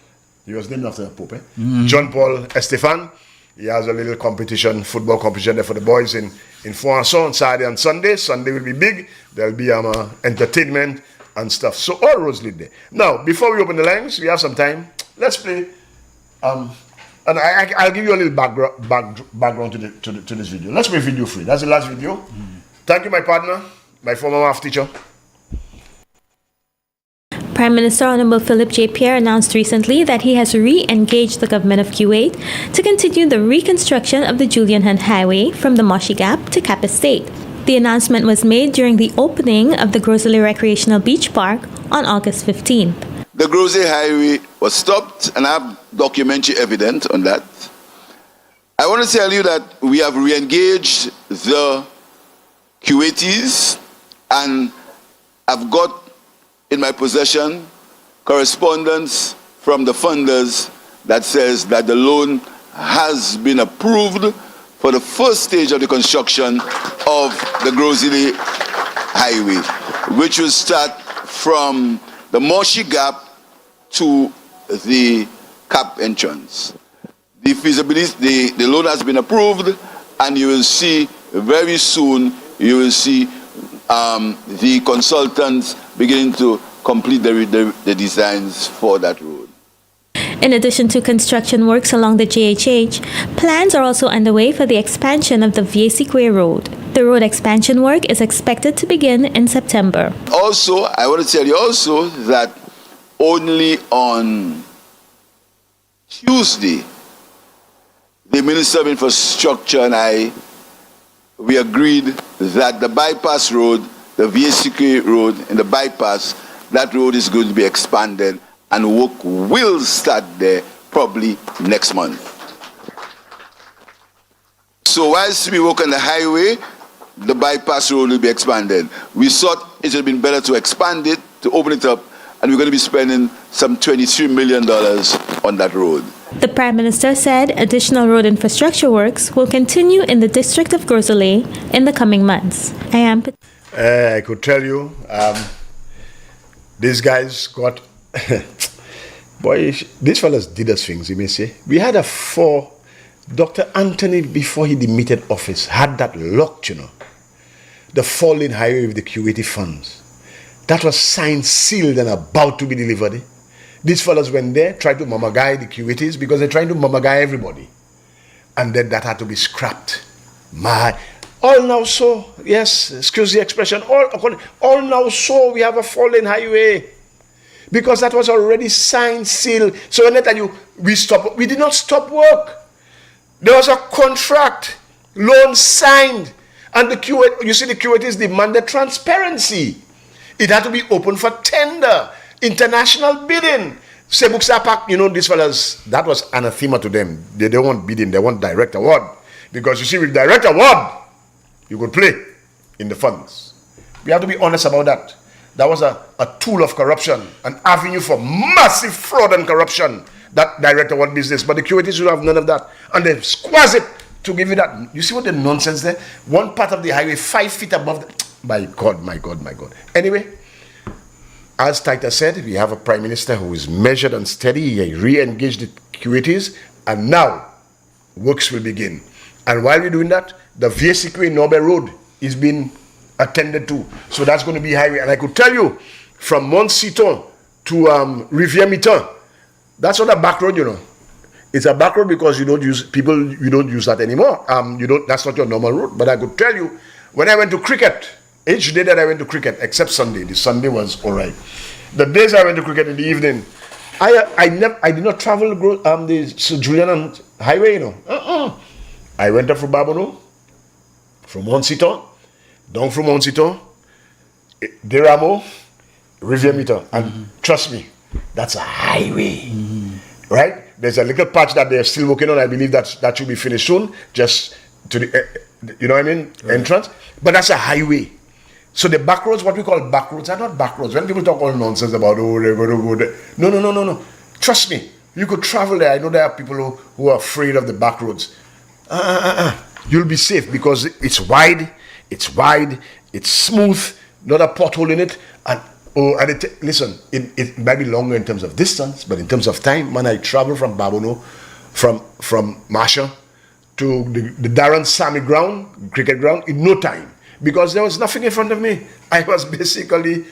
He was named after the Pope. John Paul Estefan. He has a little competition, football competition there for the boys in Foisson on Saturday and Sunday. Sunday will be big. There'll be entertainment and stuff. So all roads lead there. Now, before we open the lines, we have some time. Let's play. And I'll give you a little background to this video. Let's play video free. That's the last video. Thank you, my partner, my former math teacher. Prime Minister Honorable Philip J. Pierre announced recently that he has re-engaged the government of Kuwait to continue the reconstruction of the Julian Hunt Highway from the Moshi Gap to Cap Estate. The announcement was made during the opening of the Grosley Recreational Beach Park on August 15th. The Grosley Highway was stopped, and I have documentary evidence on that. I want to tell you that we have re-engaged the Kuwaitis, and I've got in my possession correspondence from the funders that says that the loan has been approved for the first stage of the construction of the Grosley Highway, which will start from the Moshi Gap to the Cap entrance. The feasibility, the loan has been approved, and you will see very soon, you will see the consultants beginning to complete the designs for that road. In addition to construction works along the JHH, plans are also underway for the expansion of the Viesikwe Road. The road expansion work is expected to begin in September. Also, I want to tell you also that only on Tuesday, the Minister of Infrastructure and we agreed that the bypass road, the Viesikwe Road and the bypass, that road is going to be expanded and work will start there probably next month. So whilst we work on the highway, the bypass road will be expanded. We thought it would have been better to expand it, to open it up, and we're going to be spending some $23 million on that road. The Prime Minister said additional road infrastructure works will continue in the district of Grosley in the coming months. I could tell you, these guys got, boy, these fellas did us things, you may say. We had Dr. Anthony, before he demitted office, had that locked, you know. The falling highway with the Kuwaiti funds. That was signed, sealed, and about to be delivered. These fellas went there, tried to mamagai the Kuwaitis because they're trying to mamagai everybody. And then that had to be scrapped. All now so, yes, excuse the expression, all now so we have a fallen highway. Because that was already signed, sealed. So when I tell you, we did not stop work. There was a contract, loan signed. And the Kuwaitis demanded transparency. It had to be open for tender, international bidding. Sebuksapak, you know, these fellas, that was anathema to them. They don't want bidding, they want direct award. Because you see, with direct award, you could play in the funds. We have to be honest about that. That was a tool of corruption, an avenue for massive fraud and corruption, that direct award business. But the Kuwaitis will have none of that. And they squeeze it to give you that. You see what the nonsense there? One part of the highway, 5 feet above the... My God, my God, my God. Anyway, as Titus said, we have a Prime Minister who is measured and steady. He re-engaged the Kuwaitis, and now works will begin. And while we're doing that, the Viesikwe Nobe Road is being attended to. So that's going to be highway. And I could tell you, from Mont Citon to Rivière Miton, that's not a back road, you know. It's a back road because you don't use that anymore. That's not your normal road. But I could tell you, when I went to cricket, each day that I went to cricket, except Sunday, the Sunday was all right. The days I went to cricket in the evening, I did not travel the Julian Highway, you know. I went up from Babono, from Mont Citon, down from Mont Citon, Deramo, Rivière Miton, and trust me, that's a highway, right? There's a little patch that they're still working on. I believe that should be finished soon, just to the, you know what I mean, entrance. But that's a highway. So the back roads, what we call back roads, are not back roads. When people talk all nonsense about, oh, they're going to go there. No. Trust me, you could travel there. I know there are people who are afraid of the back roads. You'll be safe because it's wide, it's smooth, not a pothole in it. Listen, it might be longer in terms of distance, but in terms of time, when I travel from Babono, from Masha to the Darren Sami ground, cricket ground, in no time. because there was nothing in front of me. I was basically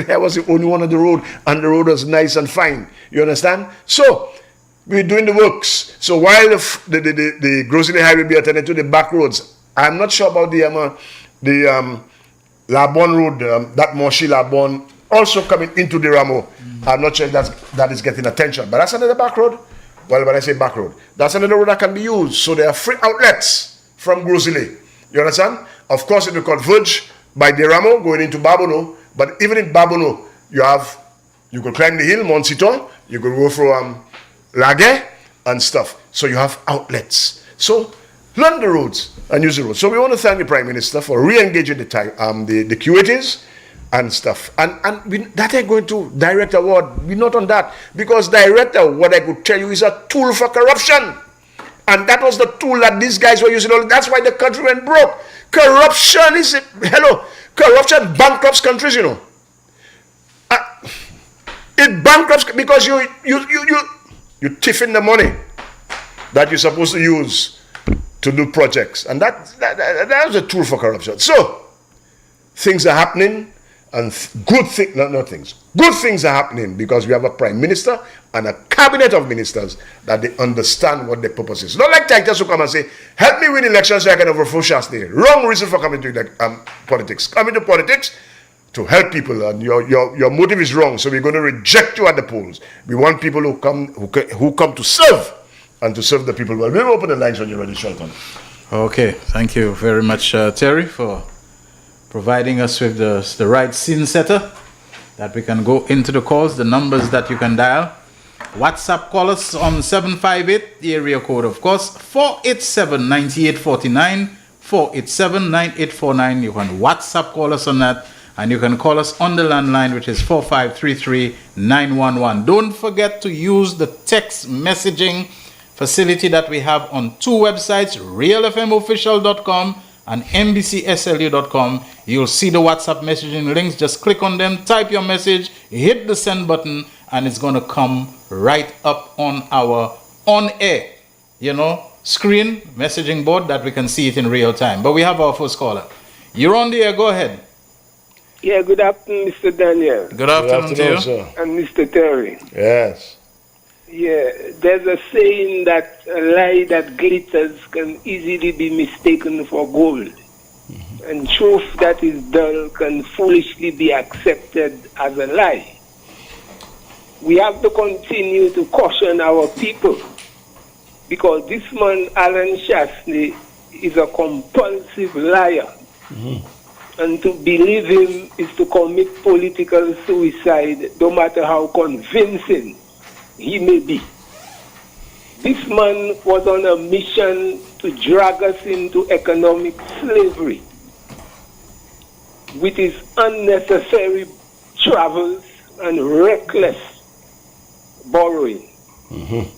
I was the only one on the road, and the road was nice and fine. You understand? So we're doing the works. So while the Grocery Highway be attended to the back roads, I'm not sure about the Labon Road, that Moshi Labon, also coming into the Ramo. I'm not sure if that is getting attention, but that's another back road. Well, when I say back road, that's another road that can be used. So there are free outlets from Grocery. You understand? Of course, it will converge by the Ramo going into Babono, but even in Babono, you could climb the hill, Monsito, you could go through Lage and stuff. So you have outlets. So learn the roads and use the roads. So we want to thank the Prime Minister for re-engaging the QATs and stuff. And that ain't going to direct award. We're not on that. Because direct award, I could tell you, is a tool for corruption. And that was the tool that these guys were using. That's why the country went broke. Corruption is, corruption bankrupts countries, you know. It bankrupts because you tiffin the money that you're supposed to use to do projects. And that was a tool for corruption. So, things are happening, and good things are happening because we have a Prime Minister and a cabinet of ministers that they understand what their purpose is. Not like Titus who come and say, help me win elections so I can overthrow Shastri. Wrong reason for coming to politics. Coming to politics to help people, and your motive is wrong, so we're going to reject you at the polls. We want people who come to serve and to serve the people well. We'll open the lines when you're ready, Shelton. Okay, thank you very much, Terry, for providing us with the right scene setter that we can go into the calls, the numbers that you can dial. WhatsApp call us on 758, the area code, of course, 487-9849, 487-9849. You can WhatsApp call us on that, and you can call us on the landline, which is 4533-911. Don't forget to use the text messaging facility that we have on two websites, realfmofficial.com and mbcslu.com. You'll see the WhatsApp messaging links. Just click on them, type your message, hit the send button, and it's going to come right up on our on-air, screen messaging board that we can see it in real time. But we have our first caller. You're on the air. Go ahead. Yeah, good afternoon, Mr. Daniel. Good afternoon to you. Sir. And Mr. Terry. Yes. Yeah, there's a saying that a lie that glitters can easily be mistaken for gold. Mm-hmm. And truth that is dull can foolishly be accepted as a lie. We have to continue to caution our people because this man, Alan Shastri, is a compulsive liar. Mm-hmm. And to believe him is to commit political suicide, no matter how convincing he may be. This man was on a mission to drag us into economic slavery with his unnecessary travels and reckless borrowing. Mm-hmm.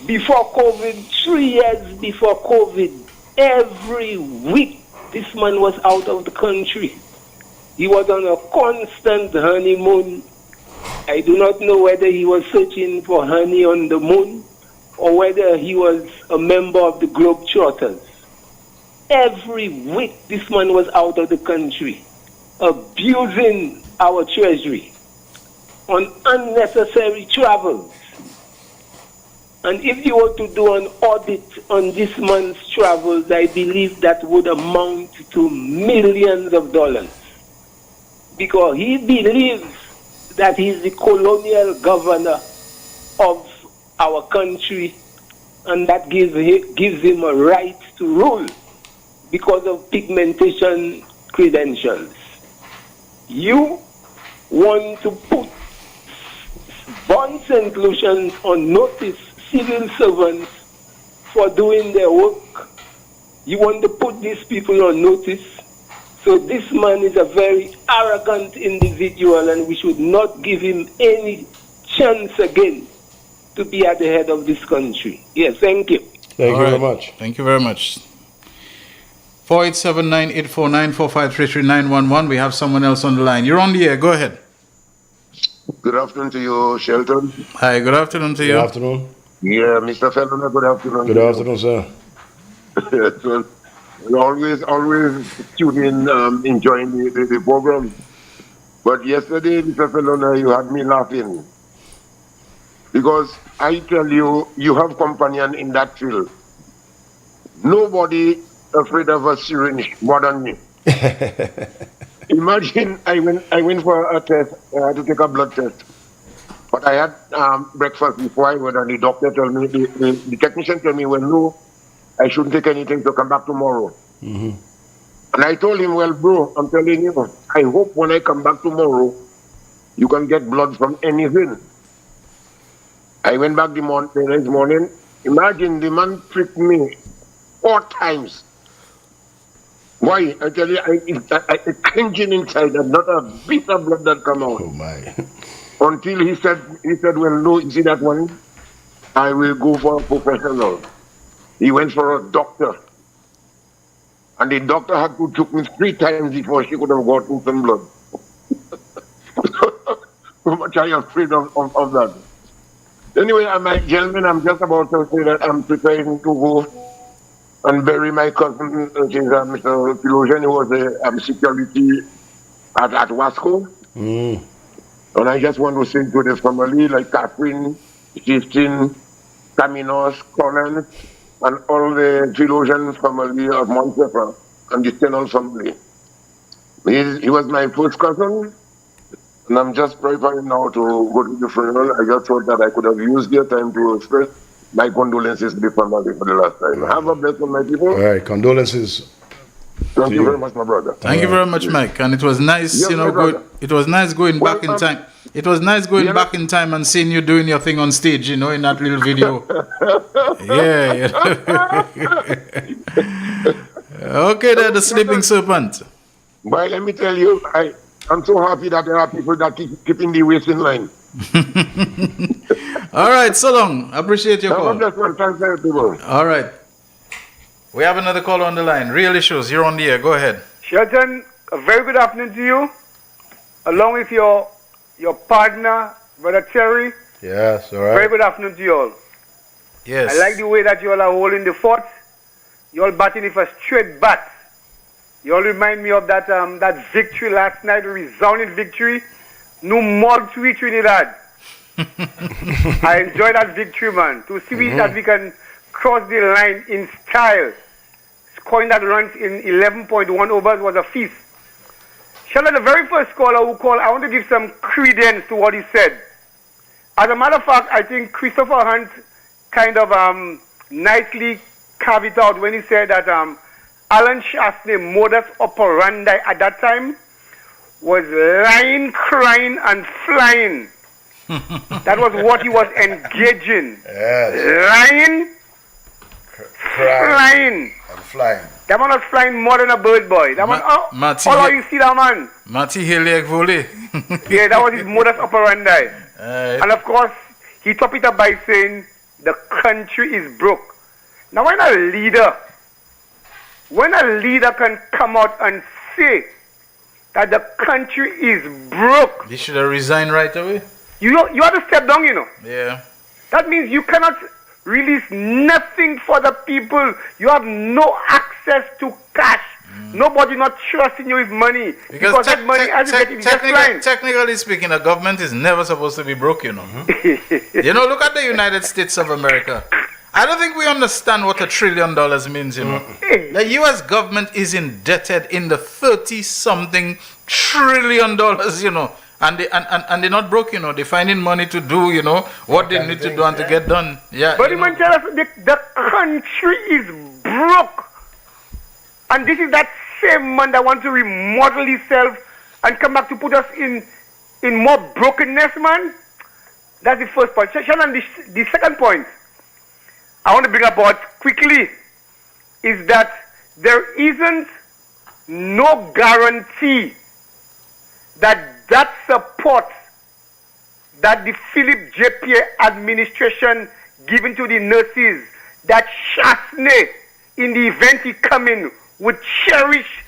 Before COVID, 3 years before COVID, every week this man was out of the country. He was on a constant honeymoon. I do not know whether he was searching for honey on the moon or whether he was a member of the Globetrotters. Every week this man was out of the country, abusing our treasury on unnecessary travels. And if you were to do an audit on this man's travels, I believe that would amount to millions of dollars. Because he believes that he's the colonial governor of our country, and that gives him a right to rule because of pigmentation credentials. You want to put Bond St. Lucians on notice, civil servants, for doing their work. You want to put these people on notice. So this man is a very arrogant individual, and we should not give him any chance again to be at the head of this country. Yes, thank you. Thank you very much. Thank you very much. 487-9849-4533-911. We have someone else on the line. You're on the air. Go ahead. Good afternoon to you, Shelton. Hi, good afternoon to you. Good afternoon. Yeah, Mr. Fellner, good afternoon. Good afternoon, sir. Always tune in, enjoying the program. But yesterday, Mr. Felona, you had me laughing. Because I tell you, you have companion in that field. Nobody afraid of a syringe more than me. Imagine I went for a test, to take a blood test. But I had breakfast before I went, and the doctor told me, the technician told me, well, no, I shouldn't take anything to come back tomorrow. Mm-hmm. And I told him, well, bro, I'm telling you, I hope when I come back tomorrow, you can get blood from anything. I went back the next morning. Imagine the man tricked me 4 times. Why? I tell you, it's cringing inside, and not a bit of blood that come out. Oh my! Until he said, well, no, you see that one? I will go for a professional. He went for a doctor, and the doctor had to took me 3 times before she could have gotten some blood. So much I am afraid of that. Anyway, my gentlemen, I'm just about to say that I'm preparing to go and bury my cousin, which is Mr. Philogen, who was a security at Wasco. Mm. And I just want to say to the family, like Catherine, Shelton, Caminos, Collins, and all the Philogen family of Montpellier and the Stennell family. He was my first cousin, and I'm just preparing now to go to the funeral. I just thought that I could have used their time to express my condolences to the family for the last time. Have a blessed one, my people. All right, condolences. Thank you very much, my brother. Thank you very much, Mike. And it was nice, Yes, it was nice going back in time. It was nice going back in time and seeing you doing your thing on stage, in that little video. Yeah. Okay, there, the sleeping serpent. But let me tell you, I'm so happy that there are people that keeping the waist in line. All right, so long. Appreciate your call. People. All right. We have another caller on the line. Real Issues, you're on the air. Go ahead. Shelton, a very good afternoon to you, along with your partner, Brother Terry. Yes, all right. Very good afternoon to you all. Yes. I like the way that you all are holding the fort. You all batting with a straight bat. You all remind me of that victory last night, a resounding victory. No more to Trinidad. I enjoyed that victory, man. To see that we can cross the line in style. Scoring that runs in 11.1 overs was a feast. Shelton, the very first caller who called, I want to give some credence to what he said. As a matter of fact, I think Christopher Hunt kind of nicely carved it out when he said that Alan Shastney's modus operandi at that time was lying, crying, and flying. That was what he was engaging. Yes. Lying, flying. And flying. That man was flying more than a bird boy. That man, you see that man? Mati Heliak Vole. Yeah, that was his modus operandi. And of course, he topped it up by saying, the country is broke. Now when a leader can come out and say that the country is broke, They should have resigned right away. you have to step down, Yeah. That means you cannot release nothing for the people. You have no access to cash. Nobody not trusting you with money. Because that money, as you get it, just flying. Technically speaking, a government is never supposed to be broke, Look at the United States of America. I don't think we understand what $1 trillion means, The U.S. government is indebted in the 30-something trillion dollars, And they're not broke, They're finding money to do, what they need to do and to get done. Yeah. But the man tell us the country is broke. And this is that same man that wants to remodel himself and come back to put us in more brokenness, man. That's the first point. Shannon, the second point I want to bring about quickly is that there isn't no guarantee that support that the Philip J. Pierre administration given to the nurses, that Shastney, in the event he come in, would cherish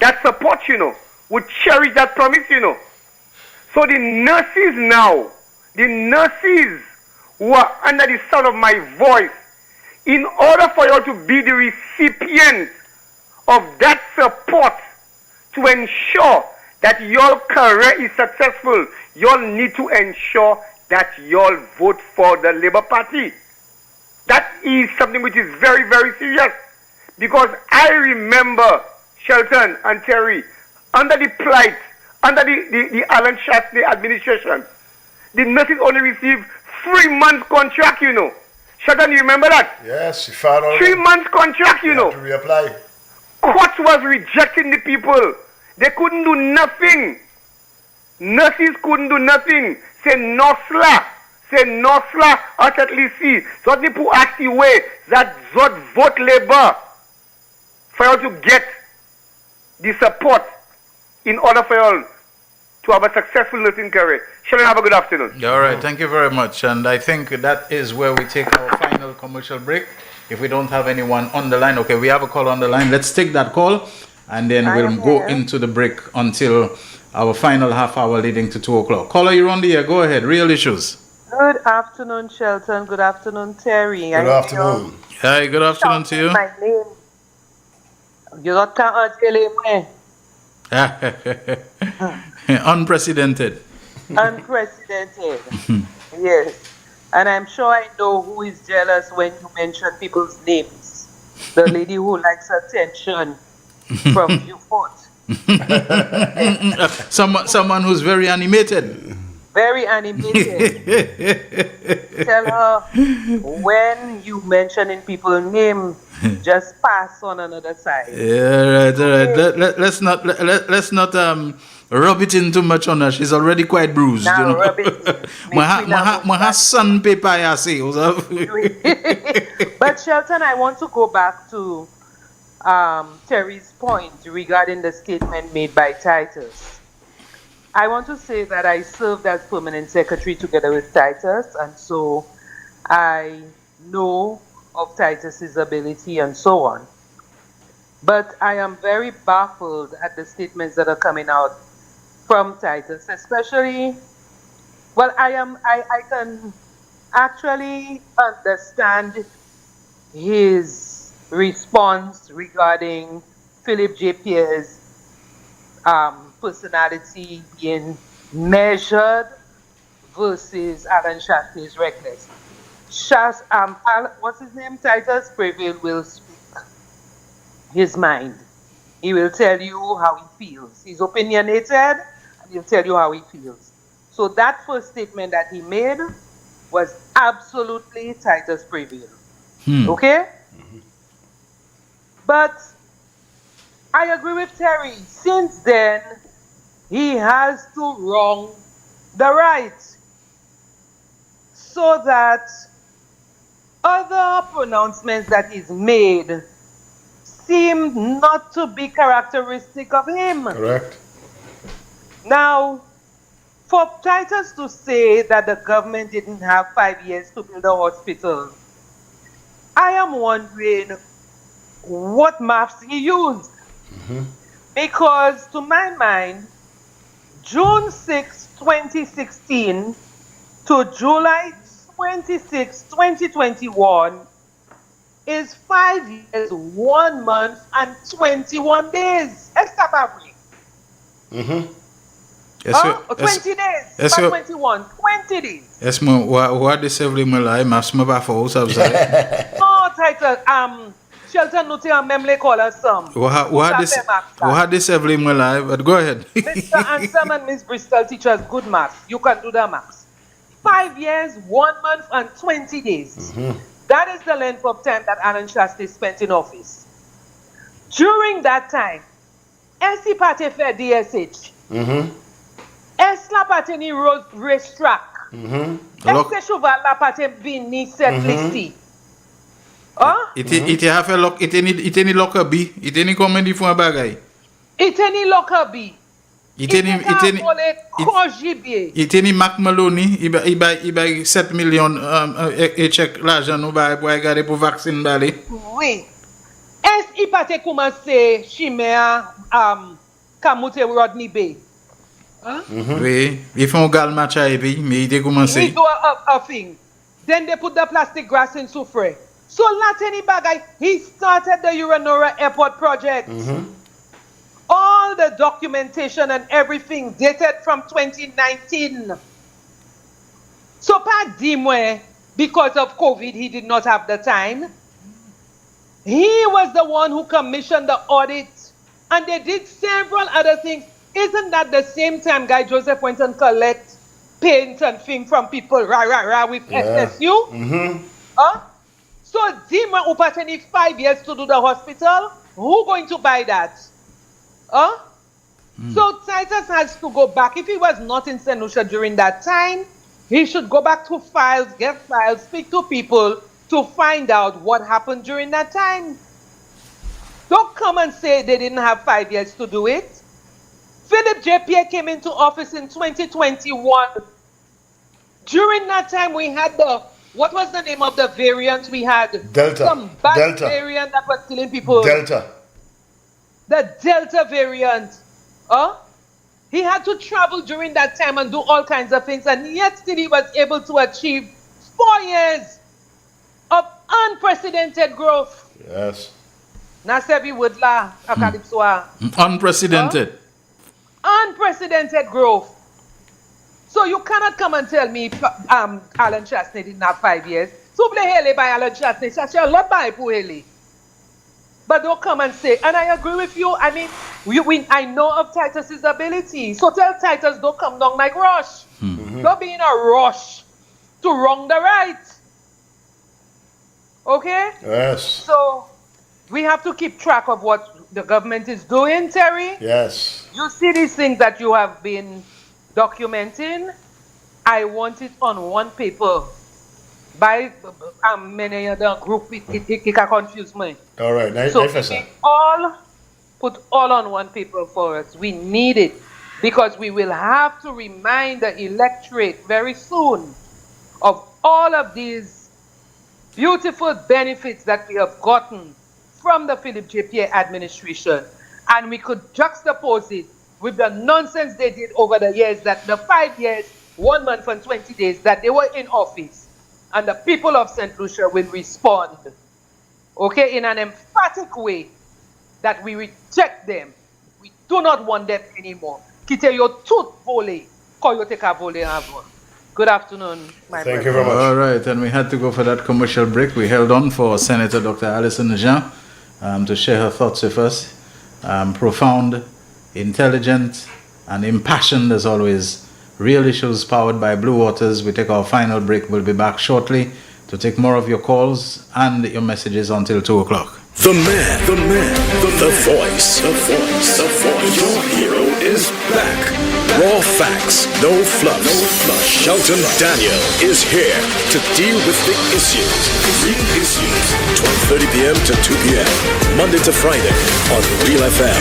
that support, would cherish that promise, So the nurses now, who are under the sound of my voice, in order for you to be the recipient of that support to ensure that your career is successful, you'll need to ensure that you'll vote for the Labour Party. That is something which is very, very serious. Because I remember Shelton and Terry, under the plight, under the Alan Shastney administration, the nurses only received 3 months contract, you know. Shelton, you remember that? Yes, 3 months contract, you know. To reapply. Courts was rejecting the people. They couldn't do nothing. Nurses couldn't do nothing. Say Nosla at least see. So the people ask the way that vote Labour for you to get the support in order for you to have a successful nursing career. Shelton, have a good afternoon. All right, thank you very much. And I think that is where we take our final commercial break. If we don't have anyone on the line, okay, we have a call on the line. Let's take that call, and then we'll go into the break until our final half hour leading to 2 o'clock. Caller, you're on the air. Go ahead. Real issues. Good afternoon, Shelton. Good afternoon, Terry. Good afternoon. Hi, good afternoon to you. My name. You not can't tell Unprecedented. Unprecedented. Yes. And I'm sure I know who is jealous when you mention people's names. The lady who likes attention from you forth. Someone who's very animated. Very animated. Tell her when you mentioning people's name, just pass on another side. Yeah, right, all right. Let's not rub it in too much on her. She's already quite bruised. Now, you know? rub it. My sandpaper, I see. But Shelton, I want to go back to Terry's point regarding the statement made by Titus. I want to say that I served as permanent secretary together with Titus, and so I know of Titus's ability and so on. But I am very baffled at the statements that are coming out from Titus, especially, well, I can actually understand his response regarding Philip J. Pierre's personality being measured versus Alan Shastney's reckless. What's his name? Titus Prevail will speak his mind. He will tell you how he feels. He's opinionated, and he'll tell you how he feels. So that first statement that he made was absolutely Titus Prevail. Okay? But I agree with Terry. Since then, he has to wrong the right so that other pronouncements that he's made seem not to be characteristic of him. Correct. Now, for Titus to say that the government didn't have 5 years to build a hospital, I am wondering what maths he used. Because to my mind, June 6, 2016 to July 26, 2021 is 5 years, 1 month, and 21 days. Extra Fabry. Yes, 20 days. Yes, 21. 20 days. Yes, ma'am. What this every my life, my small for us. No, Title. Shelton no tell memle call us some. What this every my life? But go ahead. Mr. Ansem and Miss Bristol teach us good maths. You can do the maths. 5 years, 1 month, and 20 days. That is the length of time that Alan Shastney spent in office. During that time, SC Party for DSH. Esla Party ni racetrack. SC Cheval la Party bini set listi. It have a lock. It any locker B. It any comedy for a bagay. It any locker B. It any Mac Maloney. Il buy 7 million a check l'argent nous buy pour garder pour vaccine balé. Oui. Est-ce il pas te commencer chimère Kamote Rodney Bay? Oui, ils font gal match à mais il a commencé. He do a thing. Then they put the plastic grass in Soufre. So Latini Bagay, he started the Uranora Airport project. All the documentation and everything dated from 2019. So Pat Dimwe, because of COVID, he did not have the time. He was the one who commissioned the audit, and they did several other things. Isn't that the same time Guy Joseph went and collect paint and thing from people with SSU? So Dimwe Upateni 5 years to do the hospital. Who going to buy that? So Titus has to go back. If he was not in St. Lucia during that time, he should go back to files, get files, speak to people to find out what happened during that time. Don't come and say they didn't have 5 years to do it. Philip J. Pierre came into office in 2021. During that time, we had what was the name of the variant we had? Delta. Some bad variant that was killing people. Delta. The Delta variant. He had to travel during that time and do all kinds of things, and yet still he was able to achieve 4 years of unprecedented growth. Yes. Nasevi Woodla, Akalipsoa. Unprecedented. Unprecedented growth. So you cannot come and tell me Alan Chastney didn't have 5 years. So play hele by Alan Chastney. Chastney a lot by hele. But don't come and say, and I agree with you. I mean, I know of Titus's ability. So tell Titus, don't come down like rush. Don't be in a rush to wrong the right. Okay? Yes. So we have to keep track of what the government is doing, Terry. Yes. You see these things that you have been documenting. I want it on one paper. By many other group, it can confuse me. All right, so put all on one paper for us. We need it because we will have to remind the electorate very soon of all of these beautiful benefits that we have gotten from the Philip J. Pierre administration, and we could juxtapose it with the nonsense they did over the years, that the 5 years, 1 month and 20 days that they were in office. And the people of St. Lucia will respond, okay, in an emphatic way that we reject them. We do not want them anymore. Kite yo tout vole, ko yo teka vole avon. Good afternoon, my Thank you very much. All right, and we had to go for that commercial break. We held on for Senator Dr. Alison Jean to share her thoughts with us. Profound, intelligent, and impassioned as always. Real Issues powered by Blue Waters. We take our final break. We'll be back shortly to take more of your calls and your messages until 2 o'clock. The voice. Your hero is back. Raw facts, no fluff. Shelton Daniel is here to deal with the issues. 12:30 p.m. to 2 p.m. Monday to Friday on Real FM.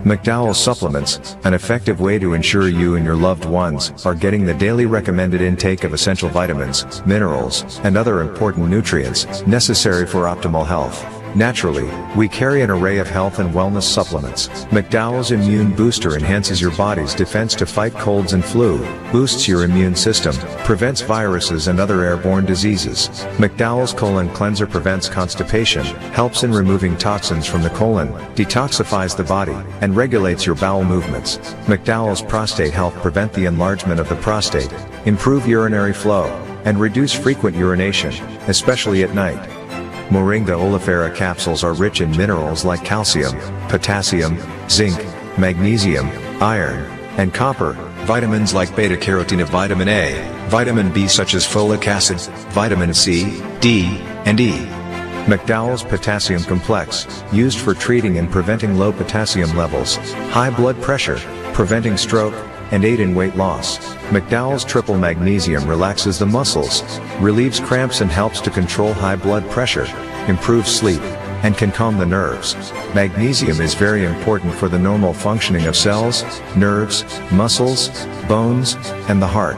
McDowell's Supplements, an effective way to ensure you and your loved ones are getting the daily recommended intake of essential vitamins, minerals, and other important nutrients necessary for optimal health. Naturally, we carry an array of health and wellness supplements. McDowell's Immune Booster enhances your body's defense to fight colds and flu, boosts your immune system, prevents viruses and other airborne diseases. McDowell's Colon Cleanser prevents constipation, helps in removing toxins from the colon, detoxifies the body, and regulates your bowel movements. McDowell's Prostate Health prevent the enlargement of the prostate, improve urinary flow, and reduce frequent urination, especially at night. Moringa oleifera capsules are rich in minerals like calcium, potassium, zinc, magnesium, iron, and copper, vitamins like beta-carotene of vitamin A, vitamin B such as folic acid, vitamin C, D, and E. McDowell's Potassium Complex, used for treating and preventing low potassium levels, high blood pressure, preventing stroke, and aid in weight loss. McDowell's Triple Magnesium relaxes the muscles, relieves cramps and helps to control high blood pressure, improves sleep, and can calm the nerves. Magnesium is very important for the normal functioning of cells, nerves, muscles, bones, and the heart.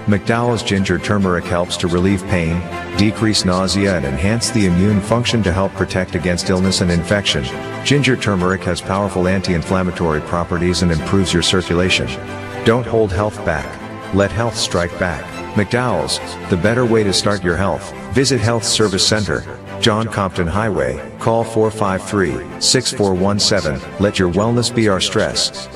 McDowell's ginger turmeric helps to relieve pain, decrease nausea and enhance the immune function to help protect against illness and infection. Ginger turmeric has powerful anti-inflammatory properties and improves your circulation. Don't hold health back. Let health strike back. McDowell's, the better way to start your health. Visit Health Service Center, John Compton Highway, call 453-6417. Let your wellness be our stress.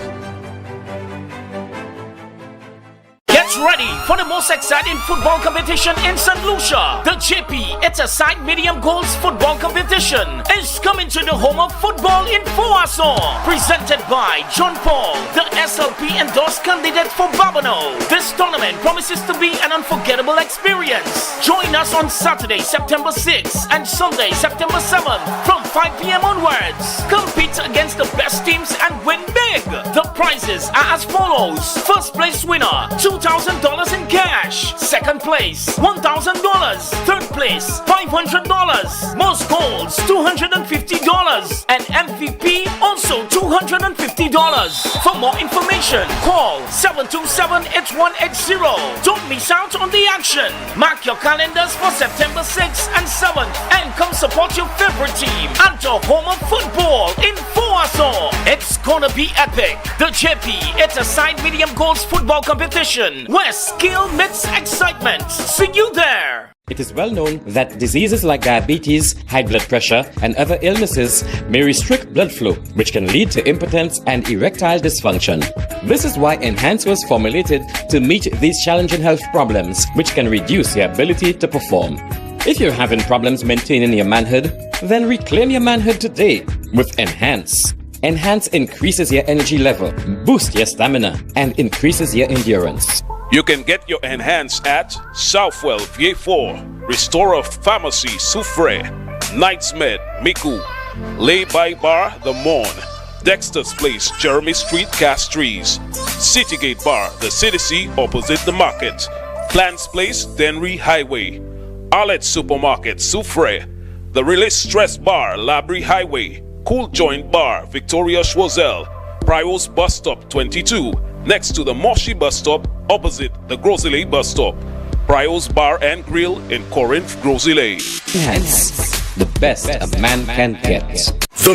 Get ready for the most exciting football competition in St. Lucia. The JP, it's a side medium goals football competition, is coming to the home of football in Foasson. Presented by John Paul, the SLP endorsed candidate for Babonneau. This tournament promises to be an unforgettable experience. Join us on Saturday, September 6th and Sunday, September 7th from 5 p.m. onwards. Compete against the best teams and win big. The prizes are as follows. First place winner, $2,000 in cash. Second place, $1,000. Third place, $500. Most goals, $250. And MVP, also $250. For more information, call 727-8180. Don't miss out on the action. Mark your calendars for September 6th and 7th and come support your favorite team at the home of football in Foasson. It's gonna be epic. The JP, it's a side medium goals football competition where skill meets excitement. See you there. It is well known that diseases like diabetes, high blood pressure, and other illnesses may restrict blood flow, which can lead to impotence and erectile dysfunction. This is why Enhance was formulated to meet these challenging health problems, which can reduce your ability to perform. If you're having problems maintaining your manhood, then reclaim your manhood today with Enhance. Enhance increases your energy level, boosts your stamina, and increases your endurance. You can get your Enhance at Southwell VA4, Restorer Pharmacy Soufre, Knights Med Miku, Lay by Bar The Morn, Dexter's Place Jeremy Street Castries, Citygate Bar The CDC opposite the market, Plants Place Denry Highway, Arlette Supermarket Soufre, The Release Stress Bar Labrie Highway, Cool Joint Bar Victoria Schwazel, Prios Bus Stop 22, next to the Moshi Bus Stop opposite the Grosley Bus Stop. Prios Bar and Grill in Corinth, Grosley. Enhance, the best a man can get. The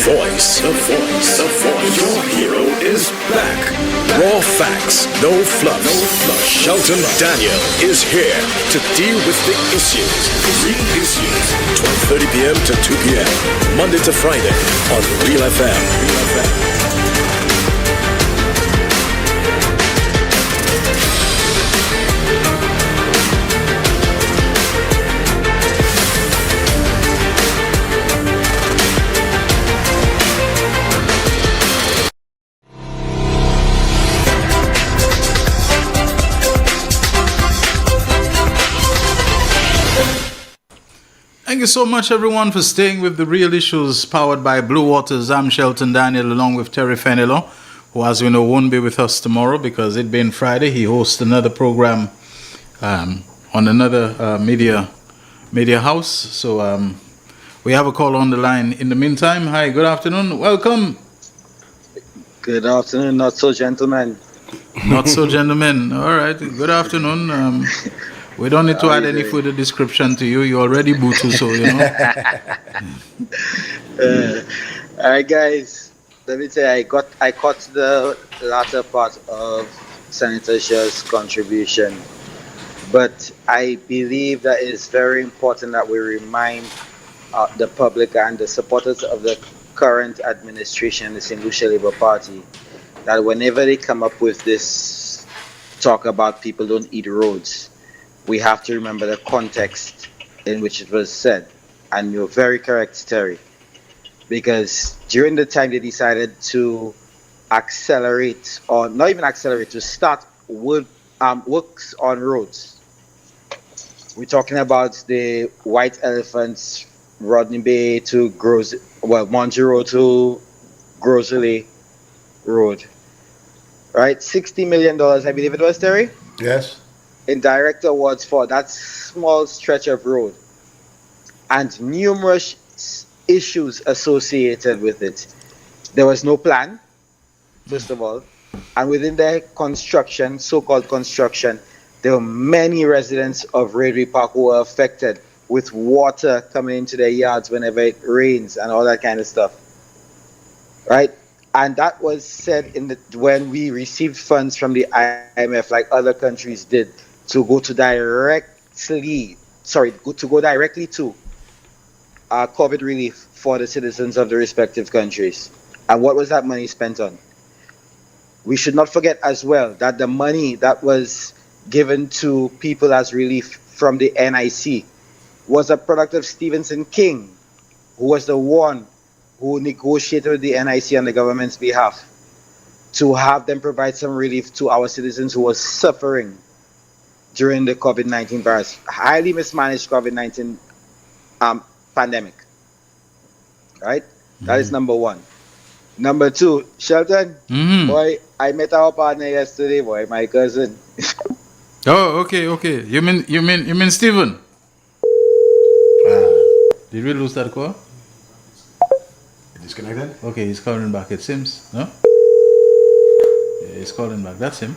voice. Your hero is back. Raw facts, no fluff. Shelton Daniel is here to deal with the issues. 12:30 p.m. to 2 p.m. Monday to Friday on Real FM. Thank you so much, everyone, for staying with the Real Issues powered by Blue Waters. I'm Shelton Daniel, along with Terry Fenelon, who, as we know, won't be with us tomorrow because it being Friday. He hosts another program on another media house. So we have a call on the line. In the meantime, hi, good afternoon, welcome. Good afternoon, not so gentlemen. Not so gentlemen. All right, good afternoon. We don't need to add any further description to you. You're already Butu, so you know. All right, guys. Let me say I caught the latter part of Senator Shaw's contribution, but I believe that it's very important that we remind the public and the supporters of the current administration, the St. Lucia Labour Party, that whenever they come up with this talk about people don't eat roads, we have to remember the context in which it was said. And you're very correct, Terry, because during the time they decided to accelerate, or not even accelerate, to start works on roads. We're talking about the White Elephants, Rodney Bay to Monjero to Grosley Road. Right? $60 million, I believe it was, Terry? Yes. In direct awards for that small stretch of road. and numerous issues associated with it. There was no plan, first of all, and within the construction, so-called construction, there were many residents of Railway Park who were affected with water coming into their yards whenever it rains and all that kind of stuff, right? And that was said when we received funds from the IMF, like other countries did, to go directly to COVID relief for the citizens of the respective countries. And what was that money spent on? We should not forget as well that the money that was given to people as relief from the NIC was a product of Stephenson King, who was the one who negotiated with the NIC on the government's behalf to have them provide some relief to our citizens who were suffering during the COVID-19 virus, highly mismanaged COVID-19 pandemic, right? That is number one. Number two, Shelton, boy, I met our partner yesterday, boy, my cousin. Oh, okay. You mean Stephen? Did we lose that call? Disconnected? Okay, he's calling back, it seems. No? Yeah, he's calling back. That's him.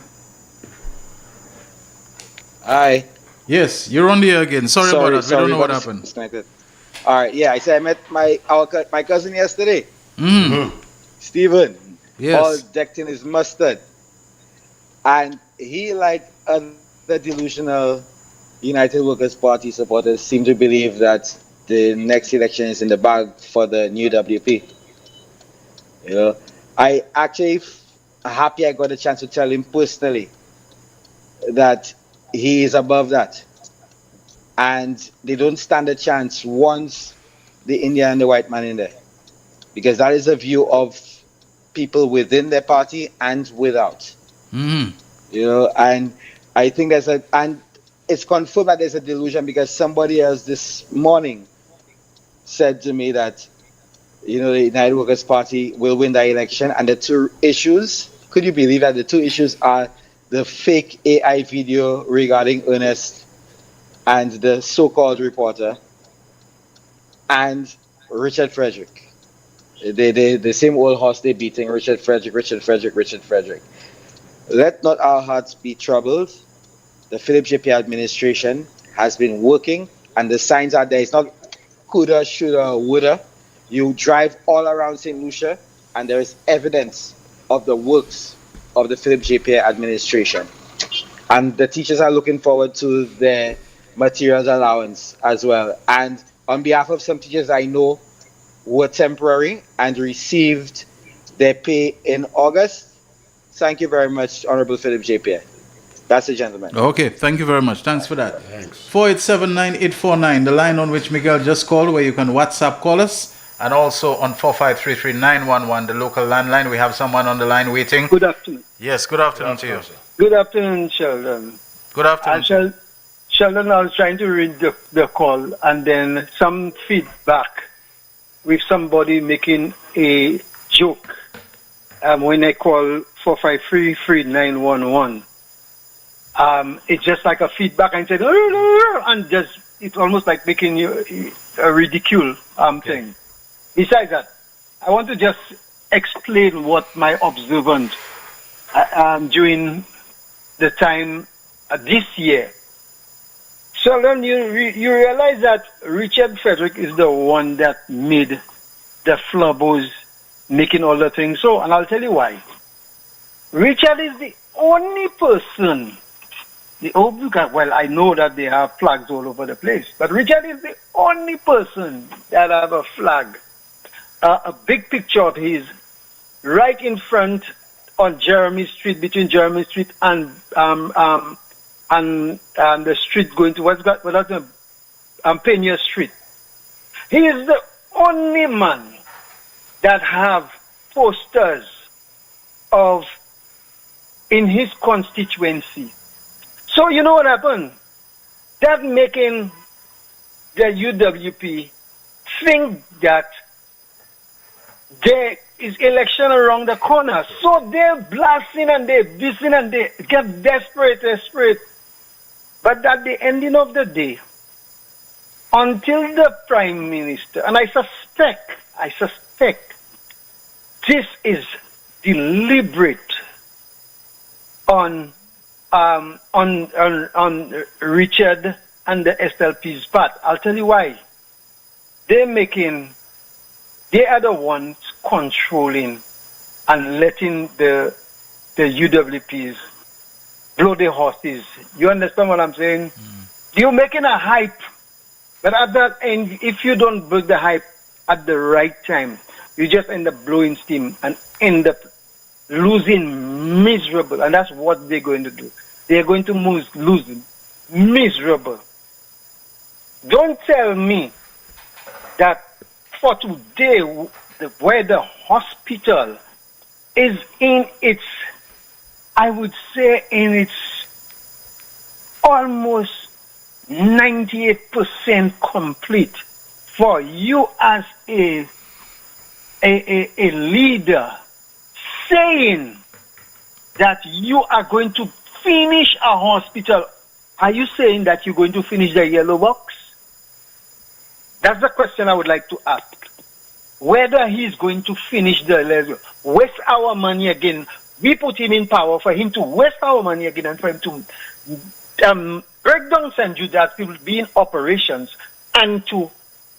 Hi. Yes, you're on the air again. Sorry about that. We don't know what happened. Disconnected. All right, yeah, I said I met my cousin yesterday. Stephen. Yes. All decked in his mustard. And he, like other delusional United Workers' Party supporters, seem to believe that the next election is in the bag for the new WP. You know, I actually happy I got a chance to tell him personally that he is above that. And they don't stand a chance once the Indian and the white man in there. Because that is a view of people within their party and without. You know, and I think and it's confirmed that there's a delusion because somebody else this morning said to me that, you know, the United Workers' Party will win the election, and the two issues, could you believe that the two issues are the fake AI video regarding Ernest and the so-called reporter and Richard Frederick. The same old horse they're beating, Richard Frederick. Let not our hearts be troubled. The Philip JP administration has been working, and the signs are there. It's not coulda, shoulda, woulda. You drive all around St. Lucia, and there is evidence of the works of the Philip JP administration. And the teachers are looking forward to their materials allowance as well. And on behalf of some teachers I know who were temporary and received their pay in August, thank you very much, Honorable Philip JP. That's the gentleman. Okay, thank you very much. Thanks for that. Thanks. 4879849, the line on which Miguel just called, where you can WhatsApp call us, and also on 4533911, the local landline. We have someone on the line waiting. Good afternoon. Yes, good afternoon to you. Good afternoon, Sheldon. Good afternoon. Sheldon, I was trying to read the call, and then some feedback with somebody making a joke when I call 4533911. It's just like a feedback and said, and just it's almost like making you a ridicule thing. Besides that, I want to just explain what my observant during the time this year. So then you realize that Richard Frederick is the one that made the Flubos making all the things. So, and I'll tell you why. Richard is the only person. Well, I know that they have flags all over the place, but Richard is the only person that have a flag, a big picture of his, right in front on Jeremy Street, between Jeremy Street and the street going to Pena Street. He is the only man that have posters of in his constituency. So you know what happened? That making the UWP think that there is election around the corner. So they're blasting and they're dissing and they get desperate. But at the ending of the day, until the Prime Minister, and I suspect this is deliberate on Richard and the SLP's part. I'll tell you why. They are the ones controlling and letting the UWPs blow their horses. You understand what I'm saying? You're making a hype, but at that end, if you don't build the hype at the right time, you just end up blowing steam and end up losing miserable. And that's what they're going to do. They're going to lose miserable. Don't tell me that for today, where the hospital is in its, I would say, in its almost 98% complete, for you as a leader saying that you are going to finish a hospital, are you saying that you're going to finish the yellow box? That's the question I would like to ask. Whether he's going to finish the level, waste our money again. We put him in power for him to waste our money again and for him to break down St. Jude's will be in operations and to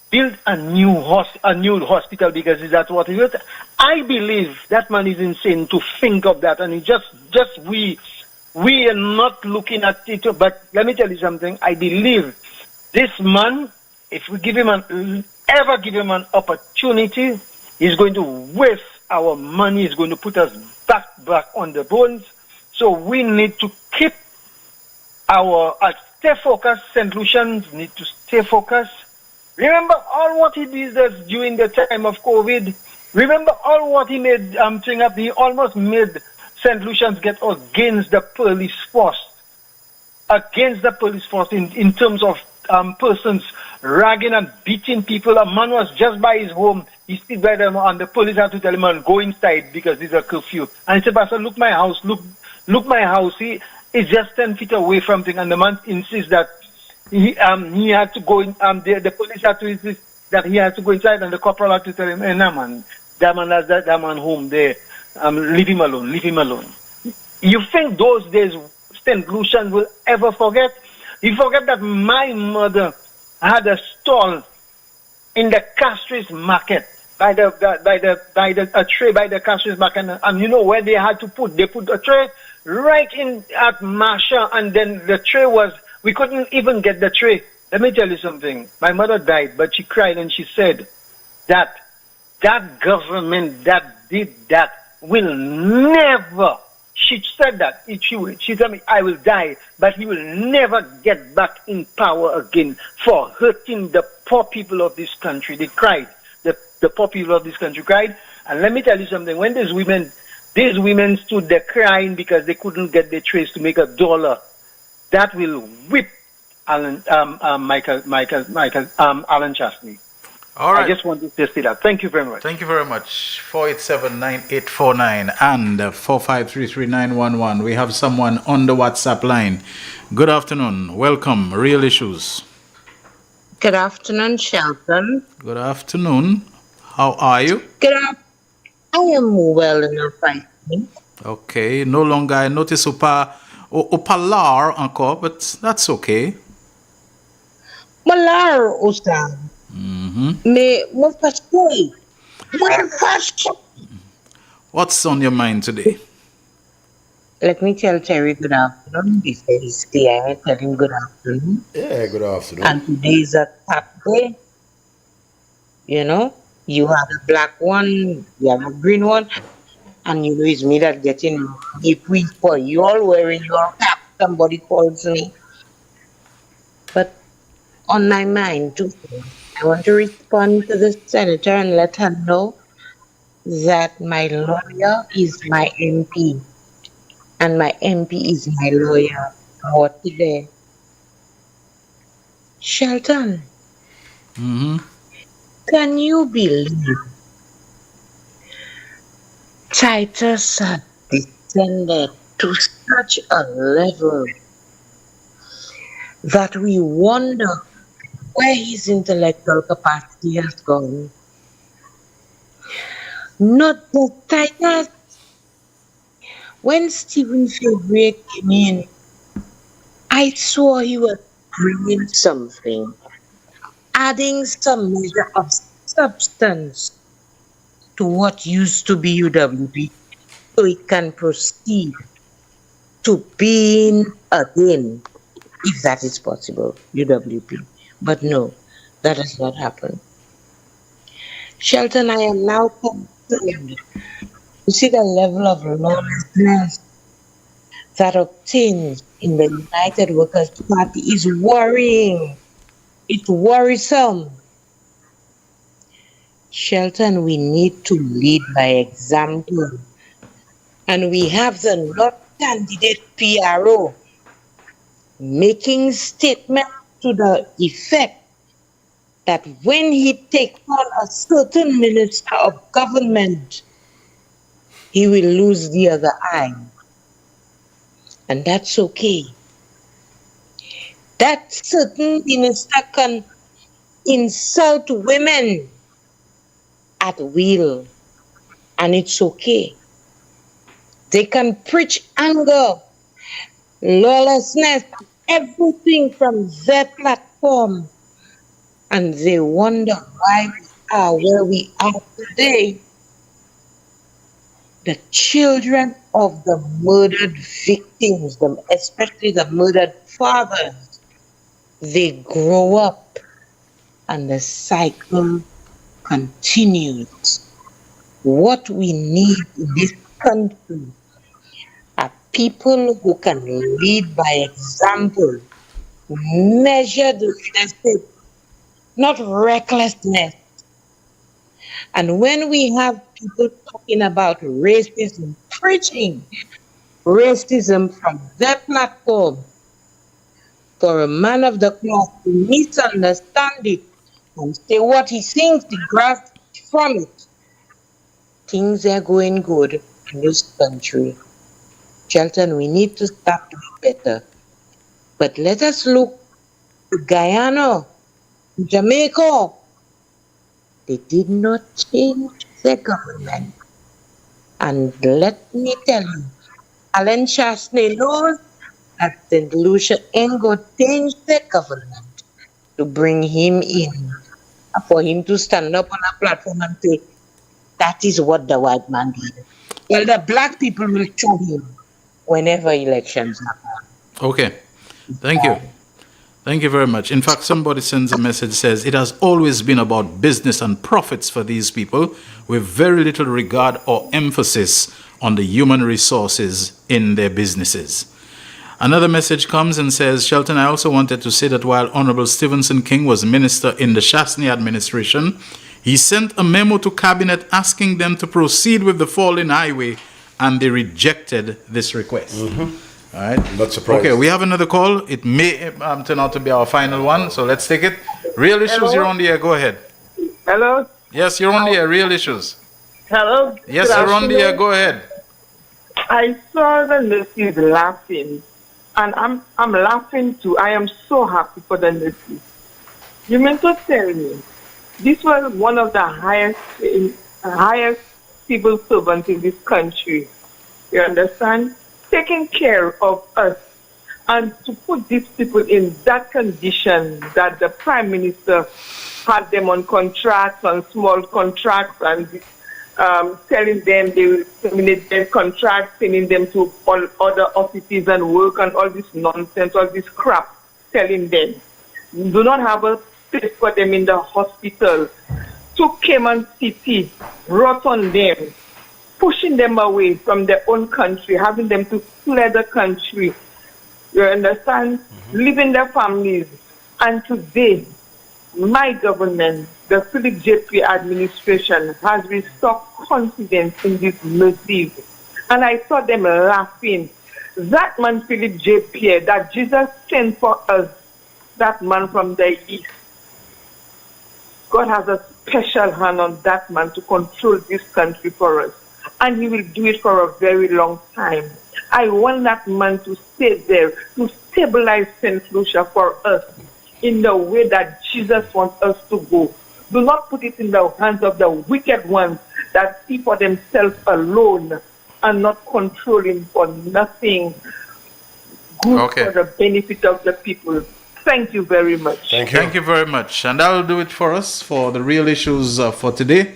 build a new hospital because that's what it is. I believe that man is insane to think of that, and it just we are not looking at it. But let me tell you something. I believe this man, if we ever give him an opportunity, he's going to waste our money. He's going to put us back on the bones. So we need to keep stay focused. St. Lucians need to stay focused. Remember all what he did during the time of COVID. Remember all what he made up. He almost made St. Lucians get against the police force. In terms of persons ragging and beating people. A man was just by his home. He stood by them and the police had to tell him, man, go inside because there's a curfew. And he said, Pastor, look my house. Look my house. It's just 10 feet away from thing. And the man insists that he had to go in, the police had to insist that he had to go inside, and the corporal had to tell him, hey, nah, man, that man home there. Leave him alone. You think those days St. Lucian will ever forget? You forget that my mother had a stall in the Castries market by the tray by the Castries market, and you know where they put a tray right in at Marsha, and then the tray we couldn't even get the tray. Let me tell you something. My mother died, but she cried and she said that government that did that will never. She said that. She told me, I will die, but he will never get back in power again for hurting the poor people of this country. They cried. The poor people of this country cried. And let me tell you something. When these women stood there crying because they couldn't get their trays to make $1, that will whip Alan Chastney. All right. I just wanted to say that. Thank you very much. Thank you very much. 487-9849 and 4533911. We have someone on the WhatsApp line. Good afternoon. Welcome. Real Issues. Good afternoon, Shelton. Good afternoon. How are you? I am well enough, I think. Okay. No longer I notice Upalar encore, but that's okay. Malar Ustad. What's on your mind today? Let me tell Terry good afternoon. Basically, I tell him good afternoon. Yeah, good afternoon. And today is a tap day. You know, you have a black one, you have a green one, and you know it's me that getting deep week for you all wearing your cap. Somebody calls me. But on my mind too, I want to respond to the senator and let her know that my lawyer is my MP. And my MP is my lawyer. What today? Shelton. Can you believe Titus had descended to such a level that we wonder where his intellectual capacity has gone. Not the Titus. When Stephen February came in, I saw he was bringing something, adding some measure of substance to what used to be UWP, so it can proceed to being again, if that is possible, UWP. But no, that has not happened. Shelton, I am now concerned. You see the level of lawlessness that obtains in the United Workers' Party is worrying. It's worrisome. Shelton, we need to lead by example. And we have the North candidate PRO making statements to the effect that when he takes on a certain minister of government, he will lose the other eye. And that's okay. That certain minister can insult women at will, and it's okay. They can preach anger, lawlessness, everything from their platform, and they wonder why we are where we are today. The children of the murdered victims, especially the murdered fathers, they grow up and the cycle continues. What we need in this country are people who can lead by example, measured leadership, not recklessness. And when we have people talking about racism, preaching racism from their platform, for a man of the cloth to misunderstand it and say what he thinks he grasps from it, things are going good in this country. Shelton, we need to start doing better. But let us look to Guyana, Jamaica. They did not change their government. And let me tell you, Alan Chasney knows that St. Lucia ain't going to change their government to bring him in, for him to stand up on a platform and say, that is what the white man did. Well, the black people will show him whenever elections happen. Okay. Thank you. Thank you very much. In fact, somebody sends a message, says, it has always been about business and profits for these people with very little regard or emphasis on the human resources in their businesses. Another message comes and says, Shelton, I also wanted to say that while Honorable Stevenson King was minister in the Chasney administration, he sent a memo to cabinet asking them to proceed with the Falling Highway, and they rejected this request. All right. Not surprised. Okay, we have another call. It may turn out to be our final one, so let's take it. Real Issues, Hello? you're on the air. Go ahead. Hello? Yes, you're on the air. Real Issues. Hello? Yes, Good you're on the air. afternoon. Go ahead. I saw the nurses laughing, and I'm laughing too. I am so happy for the nurses. You meant to tell me this was one of the highest civil servants in this country. You understand? Taking care of us, and to put these people in that condition that the Prime Minister had them on contracts, on small contracts, and telling them they will terminate their contracts, sending them to all other offices and work, and all this nonsense, all this crap, telling them. Do not have a place for them in the hospital. Took Cayman City, wrote on them, pushing them away from their own country, having them to flee the country. You understand? Leaving their families. And today, my government, the Philip J. administration, has restored confidence in these nurses. And I saw them laughing. That man, Philip J. Pierre, that Jesus sent for us, that man from the east, God has a special hand on that man to control this country for us. And he will do it for a very long time. I want that man to stay there, to stabilize St. Lucia for us. in the way that Jesus wants us to go. Do not put it in the hands of the wicked ones that see for themselves alone and not controlling for nothing good for the benefit of the people. Thank you very much. Thank you very much. And that will do it for us for the real issues for today.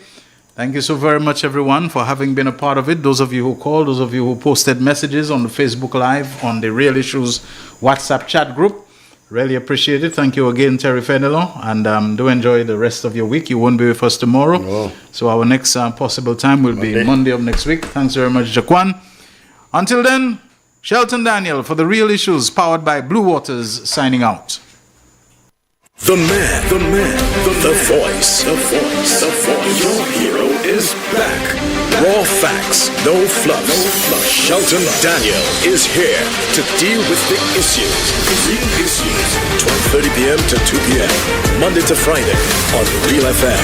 Thank you so very much, everyone, for having been a part of it. Those of you who called, those of you who posted messages on the Facebook Live, on the Real Issues WhatsApp chat group. Really appreciate it. Thank you again, Terry Fenelon. And do enjoy the rest of your week. You won't be with us tomorrow. No. So our next possible time will be Monday of next week. Thanks very much, Jaquan. Until then, Shelton Daniel for the Real Issues, powered by Blue Waters, signing out. The man, the voice. Your hero is back. Raw facts, no fluff. Shelton Daniel is here to deal with the issues. 12:30 p.m. to 2 p.m. Monday to Friday on Real FM.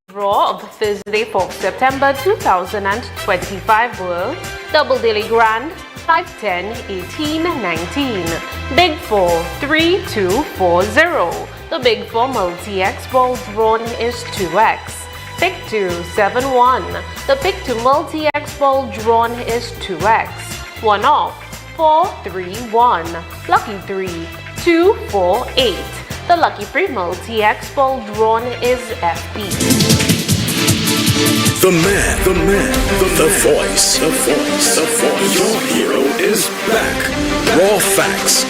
Draw of Thursday, 4th September 2025 were Double Daily Grand 5, 10, 18, 19, Big 4 3, 2, 4, 0. The Big 4 multi-X ball drawn is 2X. Pick 2 7, 1. The Pick 2 multi-X ball drawn is 2X. 1 off 4, 3, 1. Lucky 3 2, 4, 8. The Lucky Free multi-X ball drawn is FB. The man, the voice. Your hero is back. Raw facts.